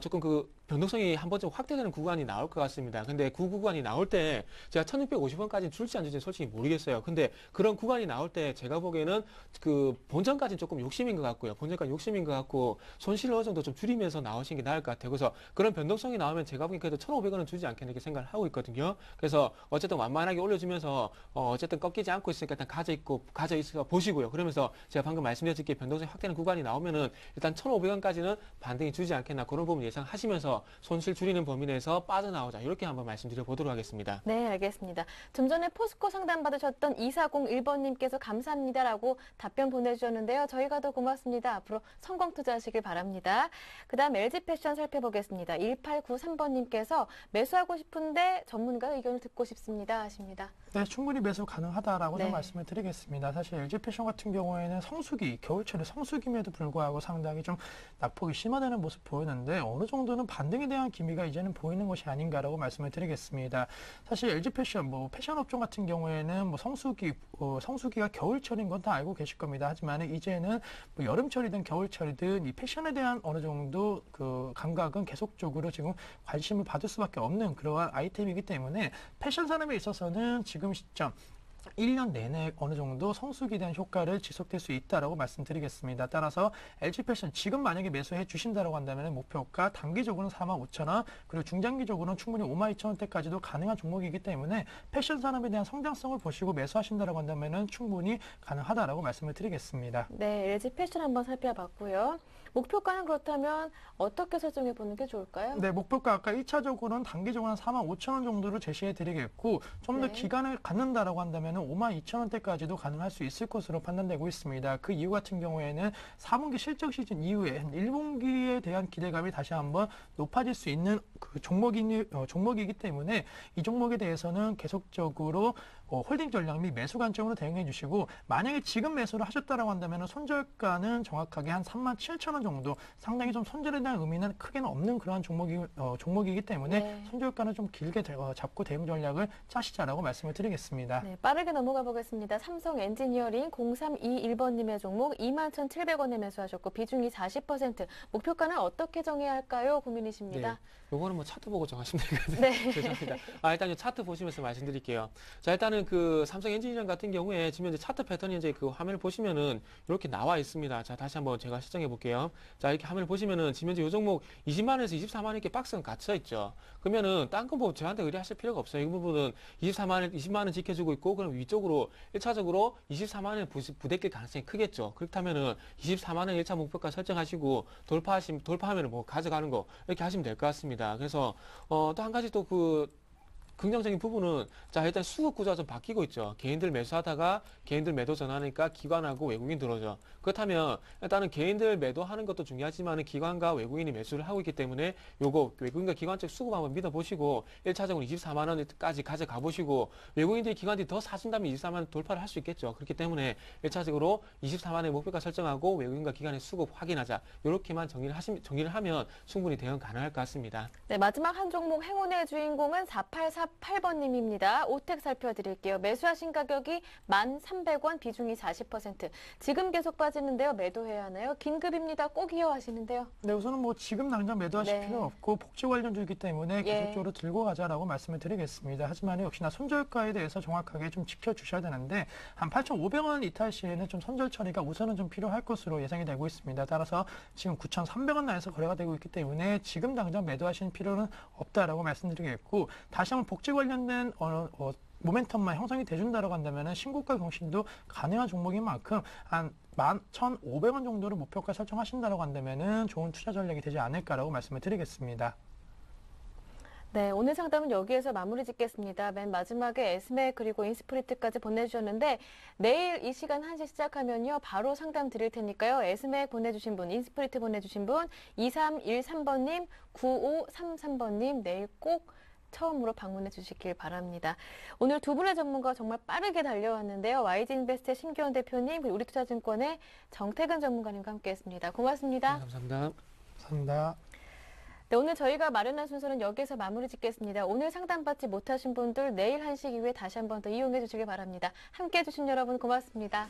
조금 그 변동성이 한 번쯤 확대되는 구간이 나올 것 같습니다. 근데 그 구간이 나올 때 제가 1650원까지 줄지 안 줄지 솔직히 모르겠어요. 근데 그런 구간이 나올 때 제가 보기에는 그 본전까지는 조금 욕심인 것 같고요. 본전까지 욕심인 것 같고 손실을 어느 정도 좀 줄이면서 나오시는 게 나을 것 같아요. 그래서 그런 변동성이 나오면 제가 보기엔 그래도 1,500원은 주지 않겠나 이렇게 생각을 하고 있거든요. 그래서 어쨌든 완만하게 올려주면서 어쨌든 꺾이지 않고 있으니까 일단 가져 있어 보시고요. 그러면서 제가 방금 말씀드렸듯이 변동성이 확대는 구간이 나오면은 일단 1,500원까지는 반등이 주지 않겠나 그런 부분 예상하시면서 손실 줄이는 범위 내에서 빠져나오자 이렇게 한번 말씀드려 보도록 하겠습니다. 네, 알겠습니다. 좀 전에 포스코 상담 받으셨던 2401번님께서 감사합니다라고 답변 보내주셨는데요. 저희가 더 고맙습니다. 앞으로 성공 투자하시길 바랍니다. 그다음 LG패션 살펴보겠습니다. 1893번님께서 매수하고 싶은데 전문가 의견을 듣고 싶습니다 하십니다. 네, 충분히 매수 가능하다라고 네. 말씀을 드리겠습니다. 사실 LG패션 같은 경우에는 성수기, 겨울철에 성수기임에도 불구하고 상당히 좀 낙폭이 심화되는 모습 보이는데 어느 정도는 반등에 대한 기미가 이제는 보이는 것이 아닌가라고 말씀을 드리겠습니다. 사실 LG패션, 뭐 패션 업종 같은 경우에는 뭐 성수기가 겨울철인 건 다 알고 계실 겁니다. 하지만 이제는 뭐 여름철이든 겨울철이든 이 패션에 대한 어느 정도 그 감각은 계속적으로 지금 관심을 받을 수밖에 없는 그러한 아이템이기 때문에 패션 산업에 있어서는 지금 시점 1년 내내 어느 정도 성수기에 대한 효과를 지속될 수 있다라고 말씀드리겠습니다. 따라서 LG패션 지금 만약에 매수해 주신다라고 한다면 목표가 단기적으로는 45,000원 그리고 중장기적으로는 충분히 52,000원대까지도 가능한 종목이기 때문에 패션 산업에 대한 성장성을 보시고 매수하신다라고 한다면 충분히 가능하다라고 말씀을 드리겠습니다. 네, LG패션 한번 살펴봤고요. 목표가는 그렇다면 어떻게 설정해 보는 게 좋을까요? 네, 목표가 아까 1차적으로는 단기적으로 한 45,000원 정도를 제시해 드리겠고 좀 더 네. 기간을 갖는다라고 한다면 52,000원대까지도 가능할 수 있을 것으로 판단되고 있습니다. 그 이유 같은 경우에는 4분기 실적 시즌 이후에 1분기에 대한 기대감이 다시 한번 높아질 수 있는 그 종목이기 때문에 이 종목에 대해서는 계속적으로 홀딩 전략 및 매수 관점으로 대응해 주시고 만약에 지금 매수를 하셨다라고 한다면 손절가는 정확하게 한 37,000원 정도 상당히 좀 손절에 대한 의미는 크게는 없는 그러한 종목이기 때문에 네. 손절가는 좀 길게 잡고 대응 전략을 짜시자라고 말씀을 드리겠습니다. 네, 빠르게 넘어가 보겠습니다. 삼성 엔지니어링 0321번님의 종목 21,700원에 매수하셨고 비중이 40%. 목표가는 어떻게 정해야 할까요? 고민이십니다. 네. 요거는 뭐 차트 보고 정하시면 되거든요. 네. 죄송합니다. 일단 이 차트 보시면서 말씀드릴게요. 자, 일단은 그 삼성 엔지니어링 같은 경우에 지금 현재 차트 패턴이 이제 그 화면을 보시면은 이렇게 나와 있습니다. 자, 다시 한번 제가 시정해 볼게요. 자, 이렇게 화면을 보시면은 지금 현재 요 종목 20만원에서 24만원 이렇게 박스가 갇혀 있죠. 그러면은 딴 거 뭐 저한테 의뢰하실 필요가 없어요. 이 부분은 24만원, 20만원 지켜주고 있고 그럼 위쪽으로 1차적으로 24만원에 부대낄 가능성이 크겠죠. 그렇다면은 24만원 1차 목표가 설정하시고 돌파하면은 뭐 가져가는 거 이렇게 하시면 될 것 같습니다. 그래서 또 한 가지 또 그 긍정적인 부분은 자 일단 수급 구조가 좀 바뀌고 있죠. 개인들 매수하다가 개인들 매도 전환하니까 기관하고 외국인 들어오죠. 그렇다면 일단은 개인들 매도하는 것도 중요하지만 기관과 외국인이 매수를 하고 있기 때문에 요거 외국인과 기관 쪽 수급 한번 믿어보시고 1차적으로 24만 원까지 가져가 보시고 외국인들이 기관들이 더 사준다면 24만 원 돌파를 할 수 있겠죠. 그렇기 때문에 1차적으로 24만 원의 목표가 설정하고 외국인과 기관의 수급 확인하자. 이렇게만 정리를 하면 충분히 대응 가능할 것 같습니다. 네, 마지막 한 종목 행운의 주인공은 4848번님입니다. 오텍 살펴드릴게요. 매수하신 가격이 1,300원, 비중이 40%. 지금 계속 빠지는데요. 매도해야 하나요? 긴급입니다. 꼭 이어하시는데요. 네, 우선은 뭐 지금 당장 매도하실 네. 필요는 없고 복지 관련주이기 때문에 예. 계속적으로 들고 가자라고 말씀을 드리겠습니다. 하지만 역시나 손절가에 대해서 정확하게 좀 지켜주셔야 되는데 한 8,500원 이탈 시에는 좀 손절 처리가 우선은 좀 필요할 것으로 예상이 되고 있습니다. 따라서 지금 9,300원 나에서 거래가 되고 있기 때문에 지금 당장 매도하실 필요는 없다라고 말씀드리겠고 다시 한번 복지 관련된 모멘텀만 형성이 돼준다라고 한다면 신고가 경신도 가능한 종목인 만큼 한 11,500원 정도를 목표가 설정하신다라고 한다면 좋은 투자 전략이 되지 않을까라고 말씀을 드리겠습니다. 네, 오늘 상담은 여기에서 마무리 짓겠습니다. 맨 마지막에 에스맥 그리고 인스프리트까지 보내주셨는데 내일 이 시간 1시 시작하면요. 바로 상담 드릴 테니까요. 에스맥 보내주신 분, 인스프리트 보내주신 분, 2313번님, 9533번님 내일 꼭 처음으로 방문해 주시길 바랍니다. 오늘 두 분의 전문가 정말 빠르게 달려왔는데요. YG인베스트의 심기원 대표님, 그리고 우리투자증권의 정태근 전문가님과 함께했습니다. 고맙습니다. 네, 감사합니다. 감사합니다. 네, 오늘 저희가 마련한 순서는 여기서 마무리 짓겠습니다. 오늘 상담받지 못하신 분들 내일 1시 이후에 다시 한 번 더 이용해 주시길 바랍니다. 함께해 주신 여러분 고맙습니다.